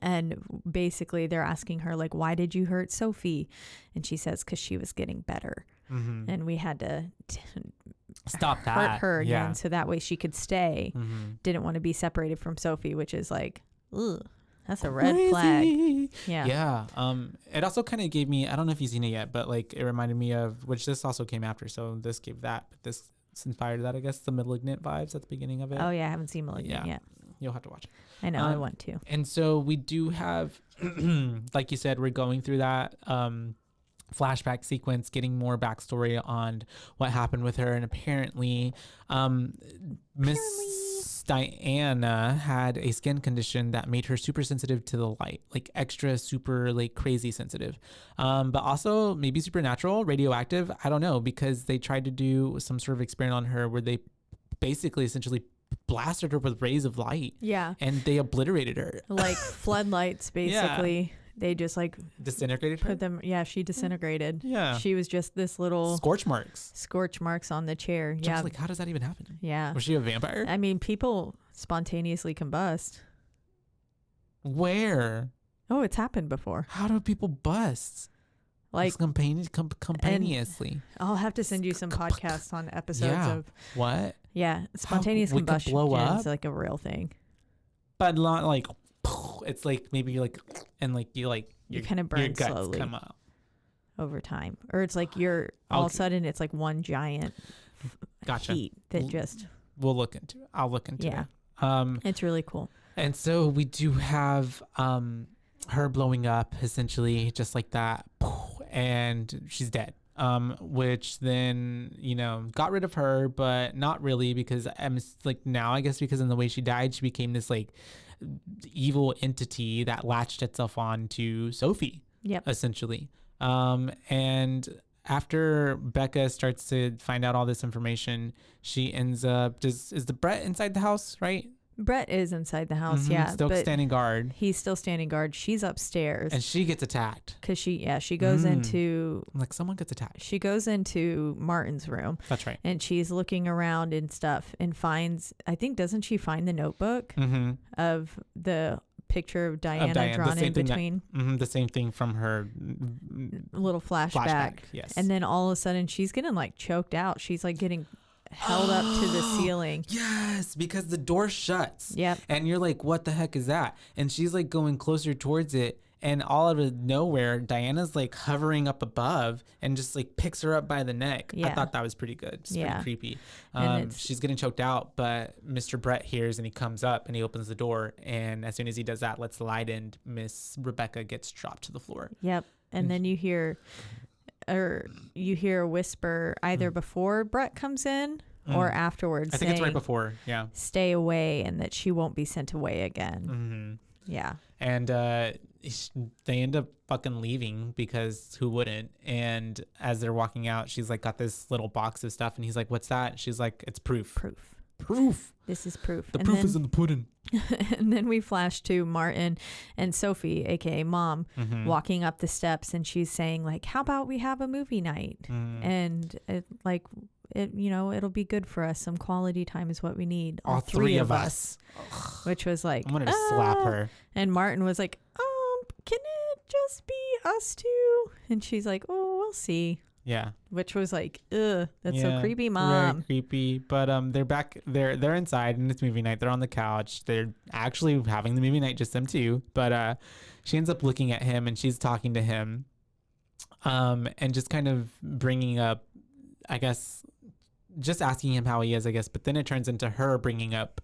And basically they're asking her, like, why did you hurt Sophie? And she says, because she was getting better. And we had to stop that. Hurt her again so that way she could stay. Didn't want to be separated from Sophie, which is like, ugh. That's a red flag. Yeah. Yeah. It also kind of gave me, I don't know if you've seen it yet, but like it reminded me of, which this also came after. So this gave that, but this inspired that, I guess, the Malignant vibes at the beginning of it. Oh yeah. I haven't seen Malignant yet. You'll have to watch it. I know. I want to. And so we do have, like you said, we're going through that flashback sequence, getting more backstory on what happened with her. And apparently, Miss Diana had a skin condition that made her super sensitive to the light, like extra super like crazy sensitive, but also maybe supernatural, radioactive. I don't know, because they tried to do some sort of experiment on her where they basically essentially blasted her with rays of light. Yeah. And they obliterated her. Like floodlights, basically. Yeah. They just like disintegrated her? Put them. Yeah, she disintegrated. Yeah. She was just this little scorch marks on the chair. Yeah. I was like, how does that even happen? Yeah. Was she a vampire? I mean, people spontaneously combust. Where? Oh, it's happened before. How do people bust? Like spontaneously. I'll have to send you some podcasts on episodes of what? Yeah, spontaneous combustion blow up? is like a real thing. But not like it's like maybe like and like you kind of burn your guts slowly come out over time, or it's like you're all of a sudden it's like one giant heat that just. We'll look into it. I'll look into it. It's really cool. And so we do have her blowing up essentially just like that, and she's dead. Which then, got rid of her, but not really, because I'm like now I guess because in the way she died, she became this like evil entity that latched itself on to Sophie. Yep. Essentially. And after Becca starts to find out all this information, she ends up is the Brett inside the house, right? Brett is inside the house, still standing guard. He's still standing guard. She's upstairs, and she gets attacked because she goes into like someone gets attacked. She goes into Martin's room. That's right. And she's looking around and stuff, and finds. I think doesn't she find the notebook of the picture of Diana drawn in between? The same thing from her little flashback. Yes. And then all of a sudden she's getting like choked out. She's like getting held up to the ceiling. Yes, because the door shuts. Yep. And you're like, what the heck is that? And she's like going closer towards it, and all out of nowhere, Diana's like hovering up above and just like picks her up by the neck. Yeah. I thought that was pretty good. It's pretty creepy. She's getting choked out, but Mr. Brett hears and he comes up and he opens the door, and as soon as he does that, lets the light in, Miss Rebecca gets dropped to the floor. Yep. And then you hear a whisper either before Brett comes in or afterwards. I think it's right before. Yeah. Stay away, and that she won't be sent away again. Yeah. And they end up fucking leaving, because who wouldn't? And as they're walking out, she's like got this little box of stuff, and he's like, "What's that?" She's like, "It's proof." Proof. This is proof. The proof is in the pudding. And then we flash to Martin and Sophie, aka Mom, walking up the steps, and she's saying like, "How about we have a movie night?" And it'll be good for us. Some quality time is what we need. All three of us. Which was like, I'm gonna slap her. And Martin was like, can it just be us two? And she's like, oh, we'll see. Yeah. Which was like, ugh, that's so creepy, Mom. Very creepy. But they're back. They're inside, and it's movie night. They're on the couch. They're actually having the movie night, just them two. But she ends up looking at him, and she's talking to him, and just kind of bringing up, I guess, just asking him how he is, I guess. But then it turns into her bringing up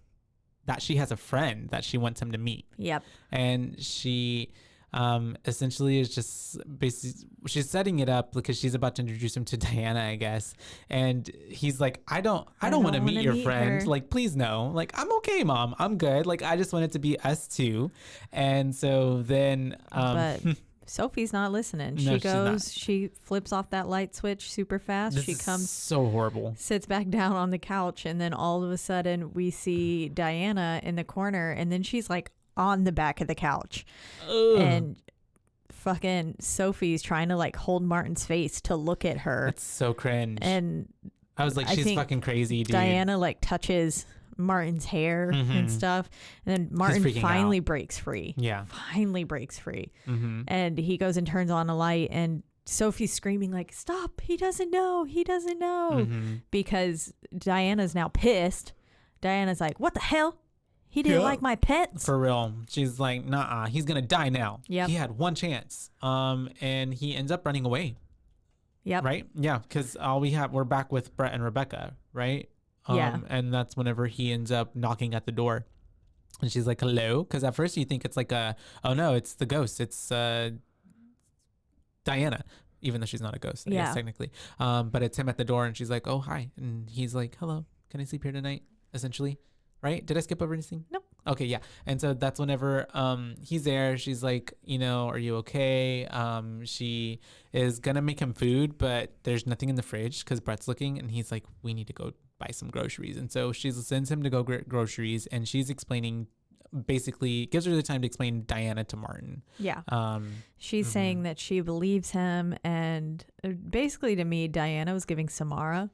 that she has a friend that she wants him to meet. Yep. And she essentially is just basically, she's setting it up because she's about to introduce him to Diana, I guess. And he's like, I don't want to meet your friend. Her. Like, please no. Like, I'm okay, Mom. I'm good. Like, I just want it to be us two. And so then but Sophie's not listening. No, she flips off that light switch super fast. This she comes, is so horrible. Sits back down on the couch, and then all of a sudden we see Diana in the corner, and then she's like on the back of the couch. Ugh. And fucking Sophie's trying to like hold Martin's face to look at her. That's so cringe. And I was like, she's fucking crazy, dude. Diana like touches Martin's hair and stuff, and then Martin finally breaks free. Finally breaks free. And he goes and turns on a light, and Sophie's screaming like, stop, he doesn't know, because Diana's now pissed. Diana's like, what the hell, he didn't like my pets? For real. She's like, nah, he's gonna die now. Yep. He had one chance, and he ends up running away. Yep. Right. Yeah, because we're back with Brett and Rebecca, right? And that's whenever he ends up knocking at the door, and she's like, hello, because at first you think it's like oh no, it's the ghost, it's Diana, even though she's not a ghost, I guess, technically. But it's him at the door, and she's like, oh, hi, and he's like, hello, can I sleep here tonight, essentially, right? Did I skip over anything? Nope. Okay, yeah. And so that's whenever he's there, she's like, are you okay? She is gonna make him food, but there's nothing in the fridge because Brett's looking, and he's like, we need to go buy some groceries. And so she sends him to go get groceries, and she's explaining, basically gives her the time to explain Diana to Martin. Yeah. She's saying that she believes him, and basically to me, Diana was giving Samara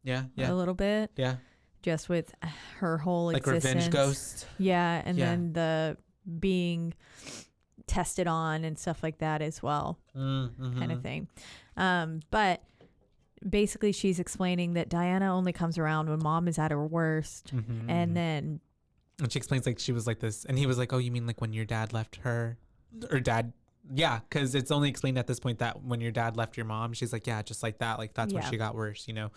Yeah. a little bit. Yeah. Just with her whole like existence. Revenge Ghost. Yeah. And then the being tested on and stuff like that as well. Kind of thing. But basically she's explaining that Diana only comes around when mom is at her worst. And then... And she explains like she was like this. And he was like, oh, you mean like when your dad left her? Or dad... Yeah, because it's only explained at this point that when your dad left your mom, she's like, yeah, just like that. Like, that's when she got worse, you know?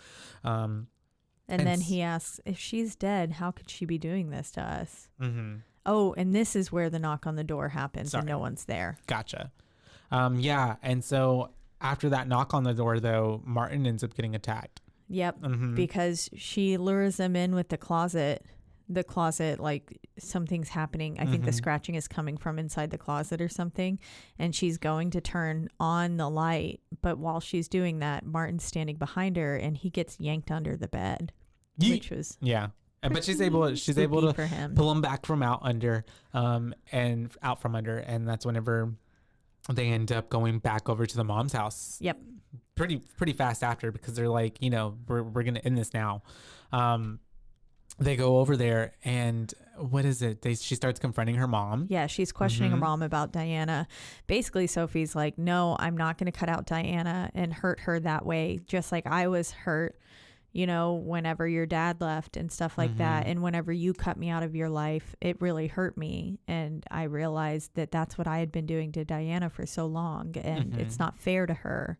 And then he asks, if she's dead, how could she be doing this to us? Oh, and this is where the knock on the door happens and no one's there. Gotcha. Yeah, and so after that knock on the door, though, Martin ends up getting attacked. Yep, because she lures him in with the closet, like something's happening. I think the scratching is coming from inside the closet or something, and she's going to turn on the light, but while she's doing that, Martin's standing behind her and he gets yanked under the bed. Which was but she's able to for him. pull him back from out from under, and that's whenever they end up going back over to the mom's house. Yep. Pretty fast after, because they're like, you know, we're gonna end this now. They go over there, and what is it? She starts confronting her mom. Yeah, she's questioning her mom about Diana. Basically, Sophie's like, no, I'm not going to cut out Diana and hurt her that way, just like I was hurt, you know, whenever your dad left and stuff like that. And whenever you cut me out of your life, it really hurt me. And I realized that that's what I had been doing to Diana for so long, and it's not fair to her.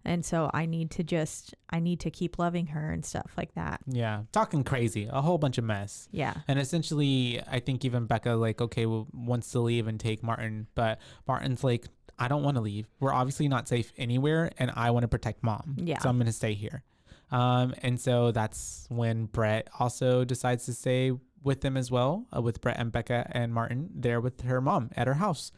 And so I need to keep loving her and stuff like that. Yeah. Talking crazy, a whole bunch of mess. Yeah. And essentially, I think even Becca, like, okay, wants to leave and take Martin, but Martin's like, I don't want to leave. We're obviously not safe anywhere, and I want to protect mom. Yeah. So I'm going to stay here. And so that's when Brett also decides to stay with them as well, with Brett and Becca and Martin there with her mom at her house.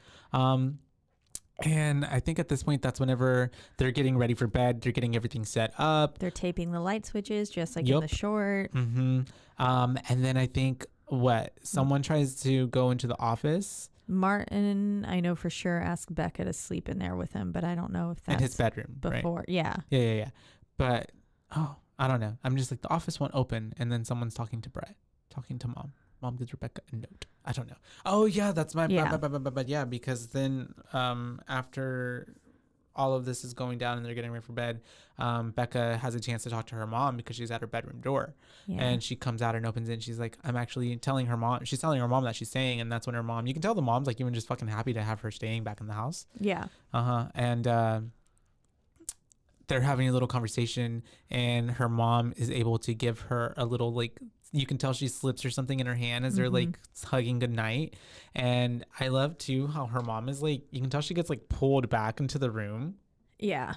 And I think at this point, that's whenever they're getting ready for bed. They're getting everything set up. They're taping the light switches, just like in the short. And then I think someone tries to go into the office. Martin, I know for sure, asked Becca to sleep in there with him, but I don't know if that's in his bedroom before. Right? Yeah. But I don't know. I'm just like, the office won't open, and then someone's talking to Brett, talking to mom. Mom gives Rebecca a note. I don't know. Oh yeah, that's my but yeah, because then after all of this is going down and they're getting ready for bed, Becca has a chance to talk to her mom because she's at her bedroom door. And she comes out and opens it, and she's like, I'm actually telling her mom that she's staying. And that's when her mom, you can tell the mom's like even just fucking happy to have her staying back in the house. And they're having a little conversation, and her mom is able to give her a little, like, you can tell she slips or something in her hand as they're like hugging goodnight. And I love too how her mom is like, you can tell she gets like pulled back into the room. Yeah.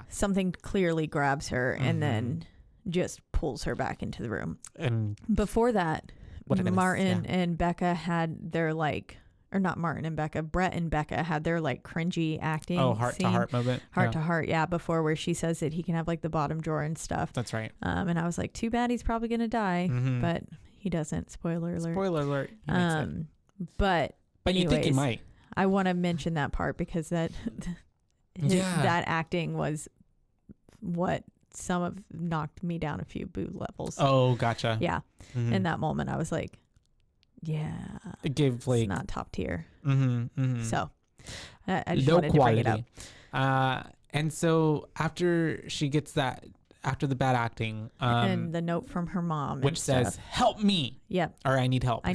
Something clearly grabs her and then just pulls her back into the room. And before that, Martin and Becca had their like, or not Martin and Becca, Brett and Becca had their like cringy acting. Oh, heart to heart moment. Heart to heart. Yeah. Before, where she says that he can have like the bottom drawer and stuff. That's right. And I was like, too bad he's probably going to die, but he doesn't. Spoiler alert. But anyways, you think he might. I want to mention that part because that acting was what knocked me down a few boo levels. Oh, gotcha. Yeah. In that moment, I was like, yeah, it gave like, it's not top tier. So I just wanted to bring it up. And so after she gets that, after the bad acting, and the note from her mom, which says, help me. Yep. Or I need help.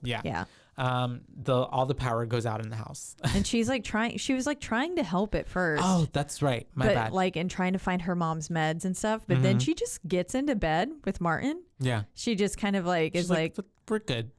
Yeah. All the power goes out in the house. And she was like trying to help at first. Oh, that's right. My bad. Like, and trying to find her mom's meds and stuff. But then she just gets into bed with Martin. Yeah. She just kind of like, is like, we're good.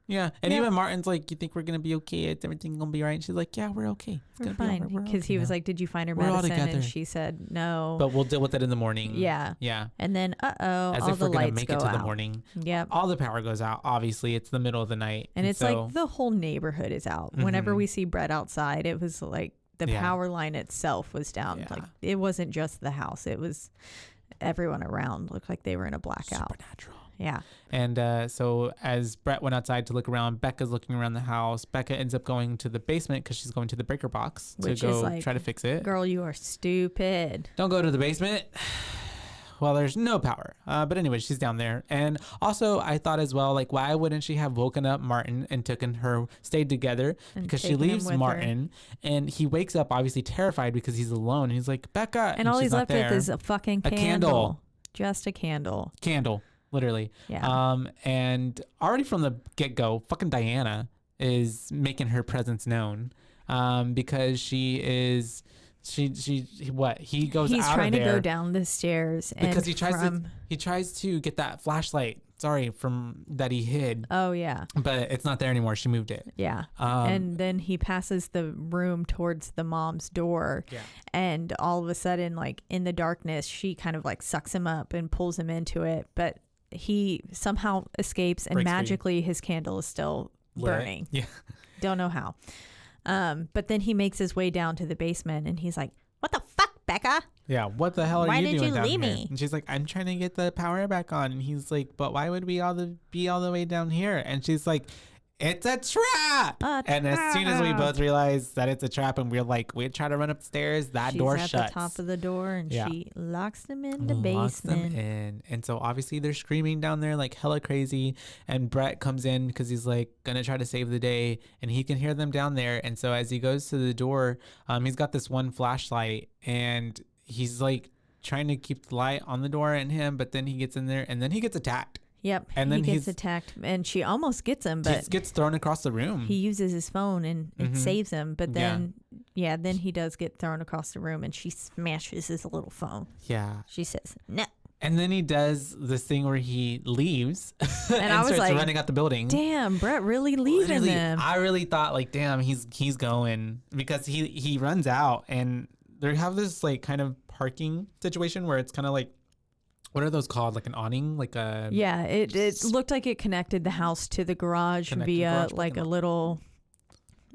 Yeah. And even Martin's like, you think we're going to be okay? Everything going to be right? And she's like, yeah, we're okay. We're fine. Because he was like, did you find her medicine? And she said, no. But we'll deal with it in the morning. Yeah. And then, as all if the we're going to lights make go it to out. the morning. Yep. All the power goes out. Obviously, it's the middle of the night. And it's like the whole neighborhood is out. Whenever we see Brett outside, it was like the power line itself was down. Like, it wasn't just the house. It was everyone around looked like they were in a blackout. Supernatural. Yeah. And so as Brett went outside to look around, Becca's looking around the house. Becca ends up going to the basement because she's going to the breaker box to go try to fix it. Girl, you are stupid. Don't go to the basement. Well, there's no power. But anyway, she's down there. And also, I thought as well, like, why wouldn't she have woken up Martin and stayed together? Because she leaves Martin and he wakes up obviously terrified because he's alone. He's like, Becca. And all he's left with is a fucking candle. Just a candle. Candle, literally. Yeah. And already from the get-go, fucking Diana is making her presence known because she is... he goes he's out trying of there to go down the stairs because he tries to get that flashlight from that he hid. Oh yeah, but it's not there anymore. She moved it. Yeah. And then he passes the room towards the mom's door. Yeah. And all of a sudden, like in the darkness, she kind of like sucks him up and pulls him into it, but he somehow escapes and magically his candle is still burning. Yeah. Don't know how. But then he makes his way down to the basement and he's like, "What the fuck, Becca? Yeah, what the hell are you doing down here?" Why did you leave me? And she's like, "I'm trying to get the power back on." And he's like, "But why would we be all the way down here?" And she's like, "It's a trap!" And as soon as we both realize that it's a trap and we're like, we try to run upstairs, that door shuts. She's at the top of the door and she locks them in the basement. Locks them in. And so obviously they're screaming down there like hella crazy. And Brett comes in because he's like gonna try to save the day and he can hear them down there. And so as he goes to the door, he's got this one flashlight and he's like trying to keep the light on the door and him, but then he gets in there and then he gets attacked. Yep. And then he gets attacked and she almost gets him, but he gets thrown across the room. He uses his phone and it saves him. But then, then he does get thrown across the room and she smashes his little phone. Yeah. She says, "No." And then he does this thing where he leaves and I was starts like, running out the building. Damn, Brett really leaving them. I really thought like, damn, he's going because he runs out and they have this like kind of parking situation where it's kind of like, what are those called? Like an awning, like a it looked like it connected the house to the garage via like a little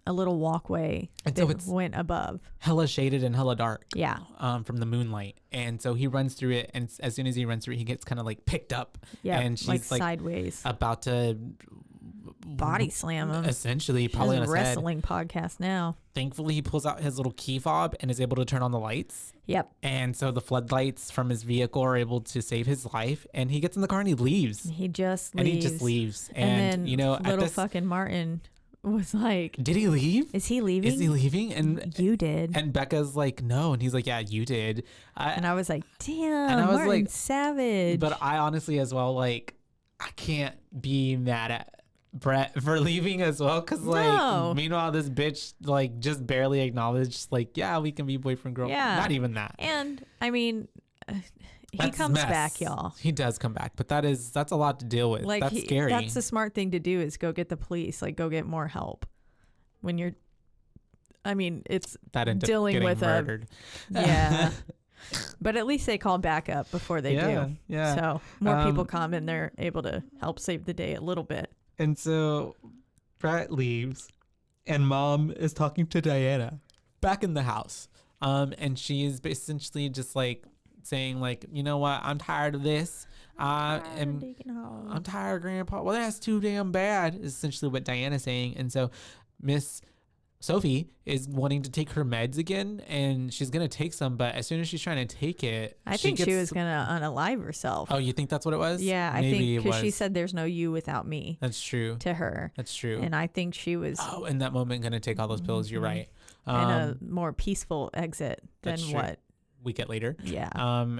walkway and that went above. Hella shaded and hella dark. Yeah. From the moonlight, and so he runs through it, and as soon as he runs through it, he gets kind of like picked up. Yeah. And she's like sideways, about to body slam him. Essentially, probably on his wrestling head. Podcast now. Thankfully, he pulls out his little key fob and is able to turn on the lights. Yep. And so the floodlights from his vehicle are able to save his life. And he gets in the car and he leaves. He just leaves. And then little fucking Martin was like, "Did he leave? Is he leaving? And you did." And Becca's like, "No." And he's like, "Yeah, you did." And I was like, "Damn, and I was Martin's like, savage." But I honestly as well, like, I can't be mad at Brett for leaving as well, because like meanwhile this bitch like just barely acknowledged like, yeah, we can be boyfriend girl. Yeah, not even that. And I mean, he comes back, y'all. He does come back, but that's a lot to deal with. Like, that's scary. That's the smart thing to do, is go get the police, like go get more help when you're, I mean, it's that dealing with murdered. But at least they call back up before they do. Yeah. So more people come and they're able to help save the day a little bit. And so Brett leaves and Mom is talking to Diana back in the house. And she is essentially just like saying like, "You know what? I'm tired of this. I'm tired of Grandpa. Well, that's too damn bad," is essentially what Diana's saying. And so Miss Sophie is wanting to take her meds again, and she's going to take some, but as soon as she's trying to take it, I think she was going to unalive herself. Oh, you think that's what it was? Yeah, I think because she said there's no you without me. That's true. To her. That's true. And I think she was... Oh, in that moment, going to take all those pills. You're right. And a more peaceful exit than what... we get later. Yeah.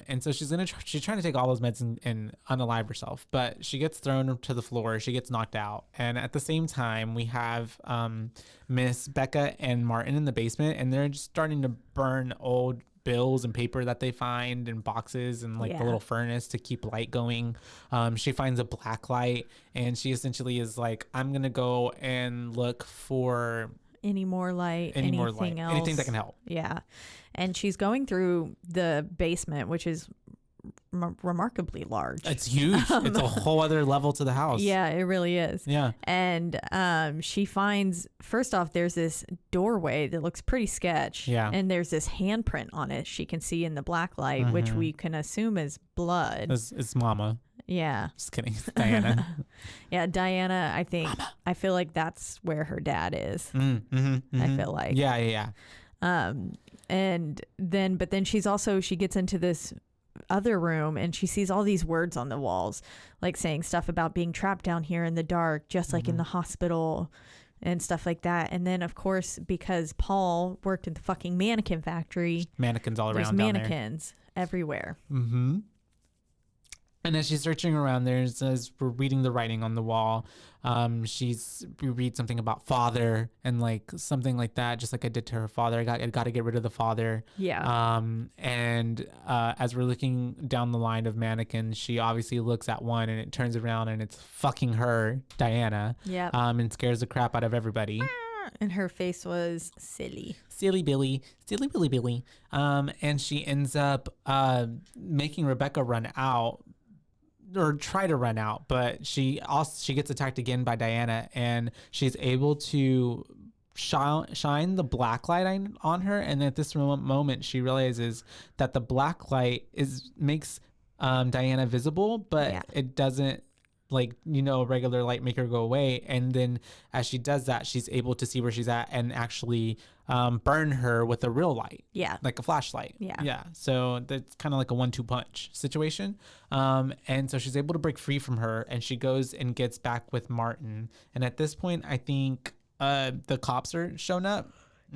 And so she's trying to take all those meds and unalive herself, but she gets thrown to the floor. She gets knocked out. And at the same time, we have Miss Becca and Martin in the basement, and they're just starting to burn old bills and paper that they find in boxes and like the little furnace to keep light going. She finds a black light, and she essentially is like, "I'm going to go and look for any more light, anything else. Anything that can help." Yeah. And she's going through the basement, which is remarkably large. It's huge. It's a whole other level to the house. Yeah, it really is. Yeah. And she finds, first off, there's this doorway that looks pretty sketch. Yeah. And there's this handprint on it she can see in the black light, which we can assume is blood. It's Mama. Yeah. Just kidding. Diana. Yeah, Diana, I feel like that's where her dad is. I feel like. Yeah. And then, but then she gets into this other room and she sees all these words on the walls, like saying stuff about being trapped down here in the dark, just like in the hospital and stuff like that. And then, of course, because Paul worked in the fucking mannequin factory, mannequins all around. There's mannequins everywhere. And as she's searching around there, as we're reading the writing on the wall, we read something about father and like something like that, just like I did to her father. I got to get rid of the father. Yeah. And as we're looking down the line of mannequins, she obviously looks at one and it turns around and it's fucking her, Diana. Yeah. And scares the crap out of everybody. And her face was silly. Silly Billy. And she ends up making Rebecca run out. Or try to run out, but she gets attacked again by Diana, and she's able to shine the black light on her. And at this moment, she realizes that the black light makes Diana visible, but it doesn't, like, regular light make her go away. And then as she does that, she's able to see where she's at and actually burn her with a real light. Yeah. Like a flashlight. Yeah. So that's kind of like a 1-2 punch situation. And so she's able to break free from her, and she goes and gets back with Martin. And at this point, I think the cops are shown up.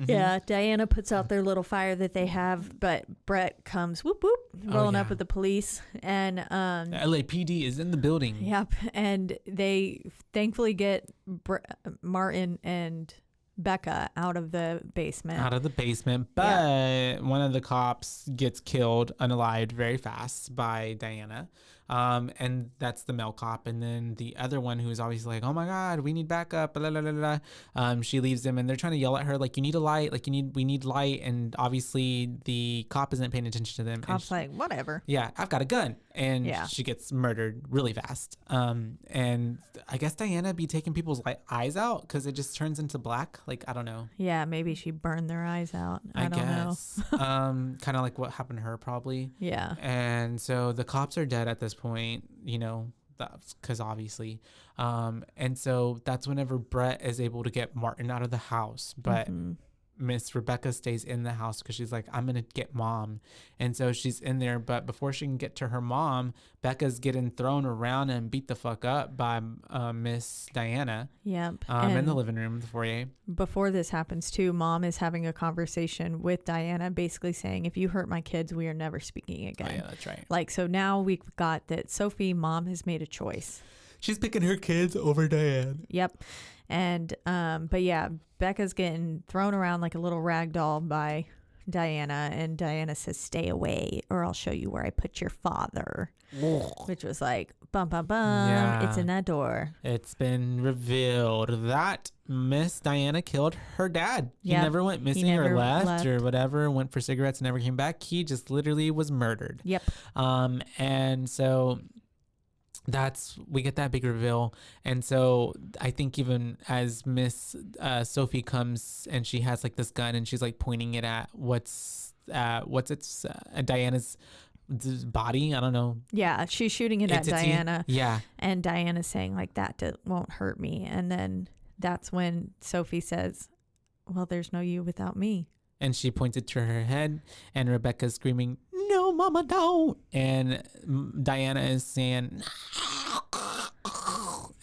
Yeah, Diana puts out their little fire that they have, but Brett comes whoop whoop rolling up with the police, and LAPD is in the building. Yep, and they thankfully get Martin and Becca out of the basement. But one of the cops gets killed unalived very fast by Diana. And that's the male cop. And then the other one, who's always like, oh my God, we need backup, blah, blah, blah, blah. She leaves them and they're trying to yell at her, like, you need a light, like we need light. And obviously the cop isn't paying attention to them. Cop's like, whatever. Yeah, I've got a gun. And she gets murdered really fast. And I guess Diana be taking people's eyes out because it just turns into black. Like, I don't know. Yeah, maybe she burned their eyes out. I don't guess. Kind of like what happened to her, probably. Yeah. And so the cops are dead at this point, because obviously. And so that's whenever Brett is able to get Martin out of the house. But Miss Rebecca stays in the house because she's like, I'm going to get Mom. And so she's in there. But before she can get to her mom, Becca's getting thrown around and beat the fuck up by Miss Diana. Yep. In the living room, the foyer. Before this happens too, Mom is having a conversation with Diana, basically saying, if you hurt my kids, we are never speaking again. Oh, yeah, that's right. Like, so now we've got that Sophie, Mom, has made a choice. She's picking her kids over Diane. Yep. And but yeah, Becca's getting thrown around like a little rag doll by Diana, and Diana says, stay away or I'll show you where I put your father. Which was like, bum bum bum. Yeah. It's in that door. It's been revealed that Miss Diana killed her dad. He never went missing or left or whatever, went for cigarettes and never came back. He just literally was murdered. Yep. And so we get that big reveal. And so I think even as Miss Sophie comes and she has like this gun and she's like pointing it at Diana's body. I don't know. Yeah, she's shooting it at Diana. Yeah. And Diana's saying like, that won't hurt me. And then that's when Sophie says, well, there's no you without me. And she points it to her head, and Rebecca's screaming, no, Mama, don't. And Diana is saying,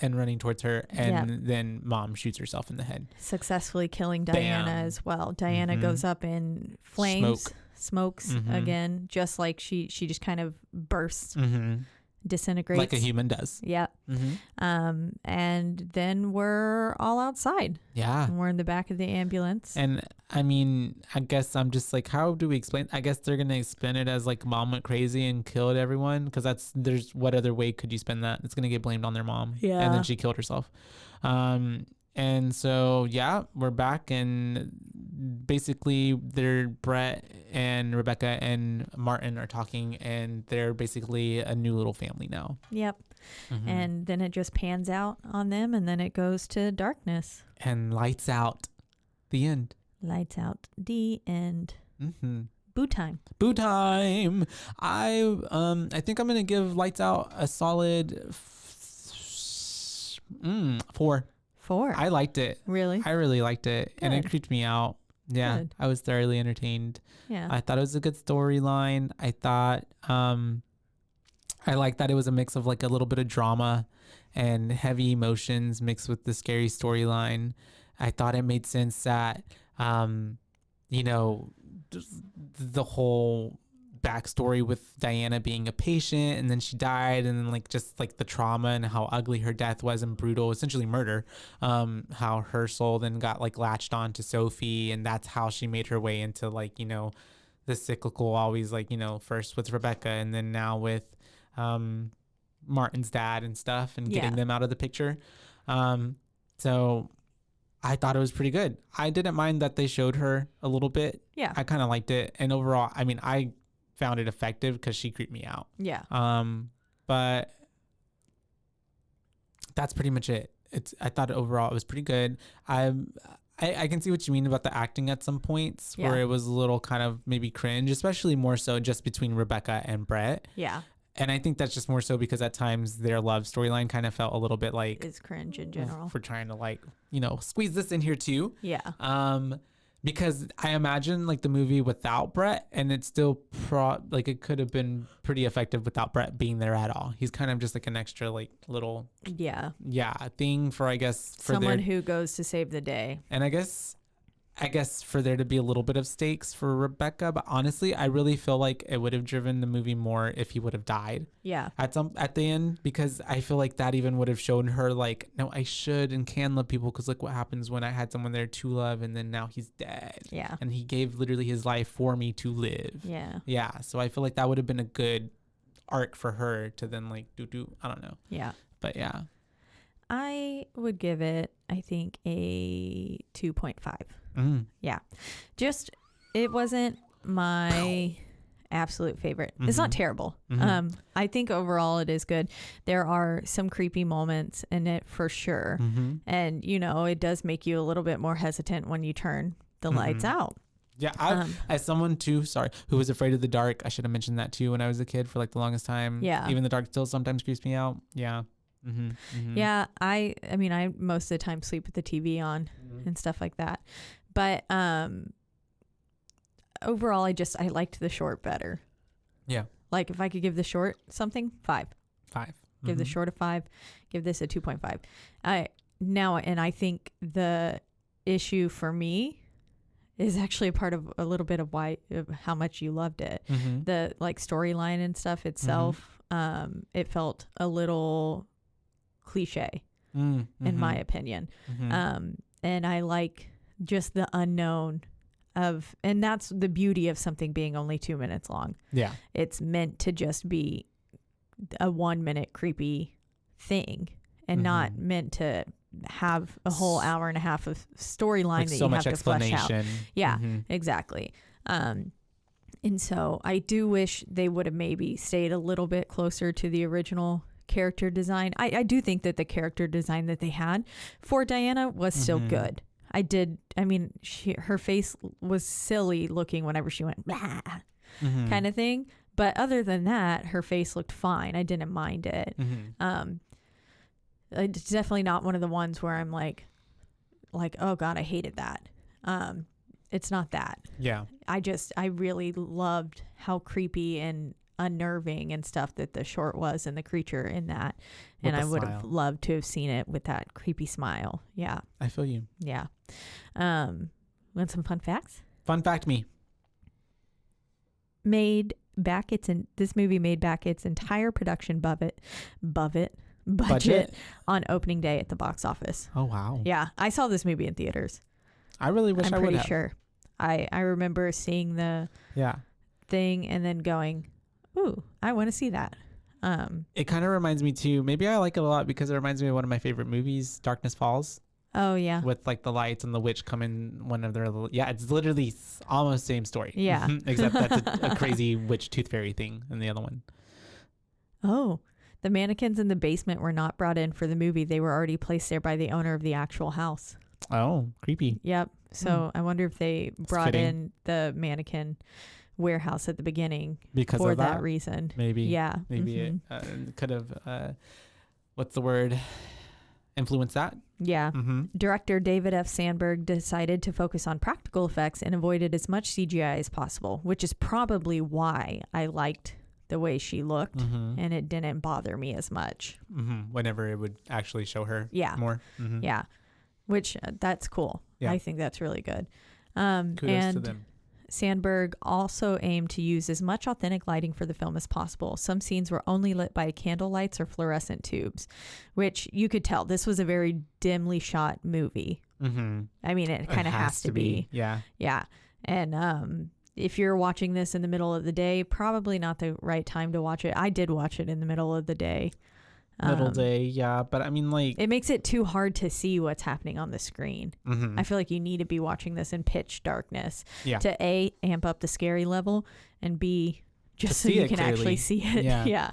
and running towards her. And then Mom shoots herself in the head, successfully killing Diana as well. Diana goes up in flames, smokes again, just like she just kind of bursts, disintegrates like a human does. Yeah. And then we're all outside. Yeah. And we're in the back of the ambulance. And I mean, I guess I'm just like, how do we explain? I guess they're gonna spin it as like Mom went crazy and killed everyone, because there's what other way could you spin that? It's gonna get blamed on their mom. Yeah. And then she killed herself. And And so, yeah, we're back, and basically Brett and Rebecca and Martin are talking, and they're basically a new little family now. Yep. Mm-hmm. And then it just pans out on them, and then it goes to darkness. And lights out. The end. Lights out. The end. Mm-hmm. Boo time. Boo time. I think I'm gonna give Lights Out a solid 4. 4. I liked it. Really? I really liked it, and it Good. creeped me out. Yeah, Good. I was thoroughly entertained. Yeah. I thought it was a good storyline. I thought I liked that it was a mix of like a little bit of drama and heavy emotions mixed with the scary storyline. I thought it made sense that you know, the whole backstory with Diana being a patient, and then she died, and then like just like the trauma and how ugly her death was and brutal, essentially murder, how her soul then got like latched on to Sophie, and that's how she made her way into like, you know, the cyclical, always like, you know, first with Rebecca and then now with Martin's dad and stuff, and getting them out of the picture. So I thought it was pretty good. I didn't mind that they showed her a little bit. Yeah. I kind of liked it. And overall, I mean, I found it effective because she creeped me out. Yeah. But that's pretty much it. I thought overall it was pretty good. I can see what you mean about the acting at some points where it was a little kind of maybe cringe, especially more so just between Rebecca and Brett. Yeah. And I think that's just more so because at times their love storyline kind of felt a little bit like it's cringe in general. For trying to like, you know, squeeze this in here too. Yeah. Because I imagine like the movie without Brett, and it's still like it could have been pretty effective without Brett being there at all. He's kind of just like an extra like little thing for, I guess, for someone who goes to save the day. And I guess for there to be a little bit of stakes for Rebecca, but honestly, I really feel like it would have driven the movie more if he would have died. Yeah. At the end, because I feel like that even would have shown her like, no, I should and can love people, because look what happens when I had someone there to love, and then now he's dead. Yeah. And he gave literally his life for me to live. Yeah. Yeah. So I feel like that would have been a good arc for her to then like do. I don't know. Yeah. But yeah. I would give it, I think, a 2.5. Yeah. Just, it wasn't my absolute favorite. It's not terrible. I think overall it is good. There are some creepy moments in it for sure. And, you know, it does make you a little bit more hesitant when you turn the lights out. Yeah, as someone too, who was afraid of the dark, I should have mentioned that too when I was a kid for like the longest time. Yeah. Even the dark still sometimes creeps me out. Yeah. Yeah, I mean, I most of the time sleep with the TV on and stuff like that. But overall, I liked the short better. Yeah. Like if I could give the short something, 5. 5. Give the short a 5. Give this a 2.5. And I think the issue for me is actually a part of a little bit of how much you loved it. The like storyline and stuff itself, it felt a little cliche in my opinion. And I like just the unknown and that's the beauty of something being only 2 minutes long. Yeah. It's meant to just be a 1 minute creepy thing and not meant to have a whole hour and a half of storyline like that you have to flesh out. Yeah, exactly. And so I do wish they would have maybe stayed a little bit closer to the original character design. I do think that the character design that they had for Diana was still good. Her face was silly looking whenever she went blah, kind of thing. But other than that, her face looked fine. I didn't mind it. It's definitely not one of the ones where I'm like, oh God, I hated that. It's not that. Yeah. I really loved how creepy and unnerving and stuff that the short was and the creature in that. And I would have loved to have seen it with that creepy smile. Yeah. I feel you. Yeah. Want some fun facts? Fun fact me. This movie made back its entire production budget on opening day at the box office. Oh wow. Yeah. I saw this movie in theaters. I really wish I would have. I'm pretty sure. I remember seeing the thing and then going, ooh, I want to see that. It kind of reminds me too, maybe I like it a lot because it reminds me of one of my favorite movies, Darkness Falls. Oh yeah. With like the lights and the witch come in one of their little, yeah, it's literally almost same story. Yeah. Except that's a crazy witch tooth fairy thing in the other one. Oh, the mannequins in the basement were not brought in for the movie. They were already placed there by the owner of the actual house. Oh, creepy. Yep. So I wonder if they brought fitting. in the mannequin warehouse at the beginning Because for of that reason. Maybe. Yeah. Maybe it could have, what's the word? Influence that. Yeah. Mm-hmm. Director David F. Sandberg decided to focus on practical effects and avoided as much CGI as possible, which is probably why I liked the way she looked and it didn't bother me as much. Whenever it would actually show her more. Yeah. Which that's cool. Yeah. I think that's really good. Kudos to them. Sandberg also aimed to use as much authentic lighting for the film as possible. Some scenes were only lit by candle lights or fluorescent tubes, which you could tell this was a very dimly shot movie. I mean, it kind of has to be. Yeah. Yeah. And if you're watching this in the middle of the day, probably not the right time to watch it. I did watch it in the middle of the day. Middle day, yeah. But I mean, like, it makes it too hard to see what's happening on the screen. I feel like you need to be watching this in pitch darkness to A, amp up the scary level, and B, just so you can actually see it. Yeah.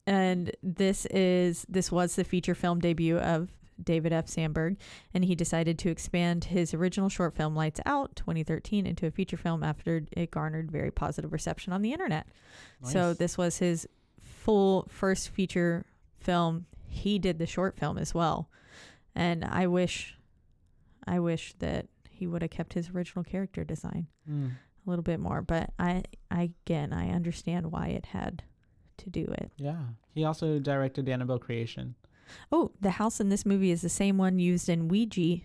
And this was the feature film debut of David F. Sandberg, and he decided to expand his original short film Lights Out 2013 into a feature film after it garnered very positive reception on the internet. Nice. So this was his full first feature film. He did the short film as well, and I wish that he would have kept his original character design a little bit more, but I understand why it had to do it. Yeah, he also directed Annabelle Creation. Oh, the house in this movie is the same one used in Ouija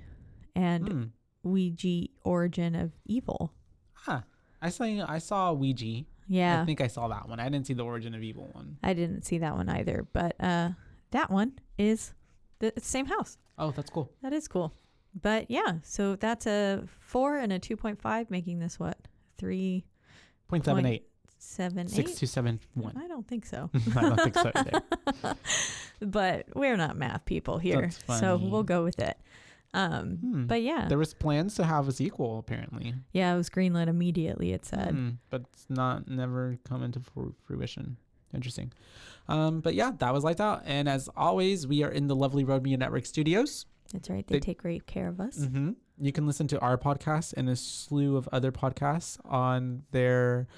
and Ouija Origin of Evil. I saw Ouija. Yeah. I think I saw that one. I didn't see the Origin of Evil one. I didn't see that one either, but that one is the same house. Oh, that's cool. That is cool. But yeah, so that's a 4 and a 2.5, making this what? 3.78. 6271. I don't think so. I don't think so either. But we're not math people here, so we'll go with it. But yeah, there was plans to have a sequel apparently. Yeah, it was greenlit immediately, it said. But it's never come into fruition. Interesting. But yeah, that was Lights Out, and as always, we are in the lovely Road Media Network studios. That's right. They take great care of us. You can listen to our podcast and a slew of other podcasts on their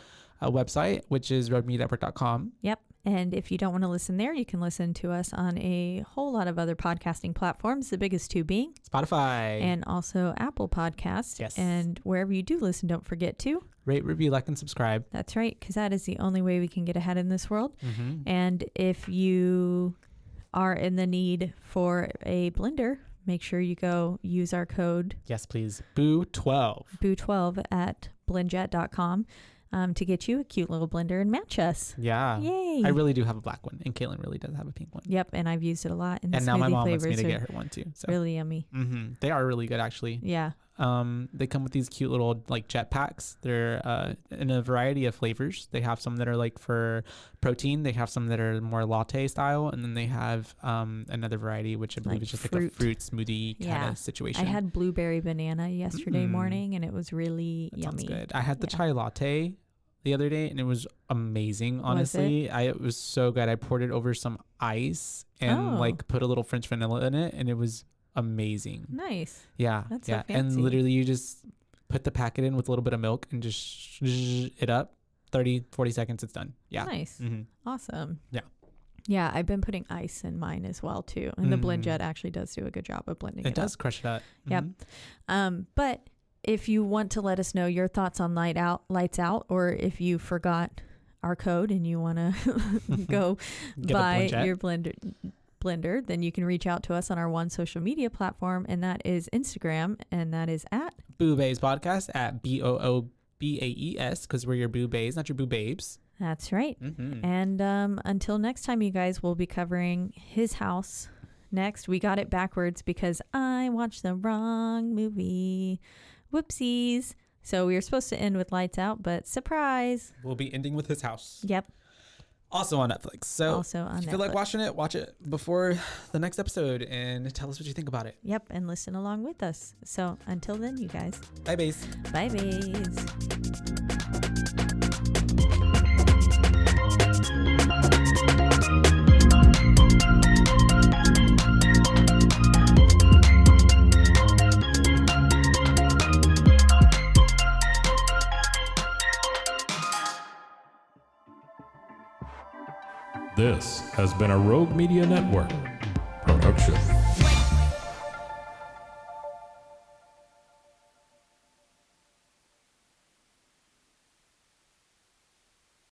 website, which is roadmedianetwork.com. Yep. And if you don't want to listen there, you can listen to us on a whole lot of other podcasting platforms, the biggest two being Spotify and also Apple Podcasts. Yes. And wherever you do listen, don't forget to rate, review, like, and subscribe. That's right, because that is the only way we can get ahead in this world. And if you are in the need for a blender, make sure you go use our code. Yes, please. BOO12. BOO12 at blendjet.com. To get you a cute little blender and match us. Yeah. Yay. I really do have a black one, and Caitlin really does have a pink one. Yep, and I've used it a lot. And now my mom wants me to get her one too. So. Really yummy. They are really good, actually. Yeah. They come with these cute little like jet packs. They're in a variety of flavors. They have some that are like for protein. They have some that are more latte style, and then they have another variety which I believe is just like a fruit smoothie kind of situation. I had blueberry banana yesterday morning, and it was really yummy. Sounds good. I had the chai latte the other day, and it was amazing. Honestly, it was so good. I poured it over some ice and like put a little French vanilla in it, and it was amazing. Nice. Yeah. That's yeah. So fancy. And literally you just put the packet in with a little bit of milk and just it up 30-40 seconds, it's done. Yeah. Nice. Awesome. Yeah. Yeah, I've been putting ice in mine as well too, and the BlendJet actually does do a good job of blending it does up. Crush it up. Yep. But if you want to let us know your thoughts on Lights Out, or if you forgot our code and you want to go buy your blender, then you can reach out to us on our one social media platform, and that is Instagram, and that is at BooBaes Podcast, at BOOBAES, because we're your BooBaes, not your BooBabes. That's right. And until next time, you guys, will be covering his house next. We got it backwards because I watched the wrong movie. Whoopsies. So we were supposed to end with Lights Out, but surprise. We'll be ending with his house. Yep. Also on Netflix. So Also on if you feel like watching it, watch it before the next episode and tell us what you think about it. Yep, and listen along with us. So until then, you guys. Bye, Baes. Bye, Baes. This has been a Rogue Media Network production.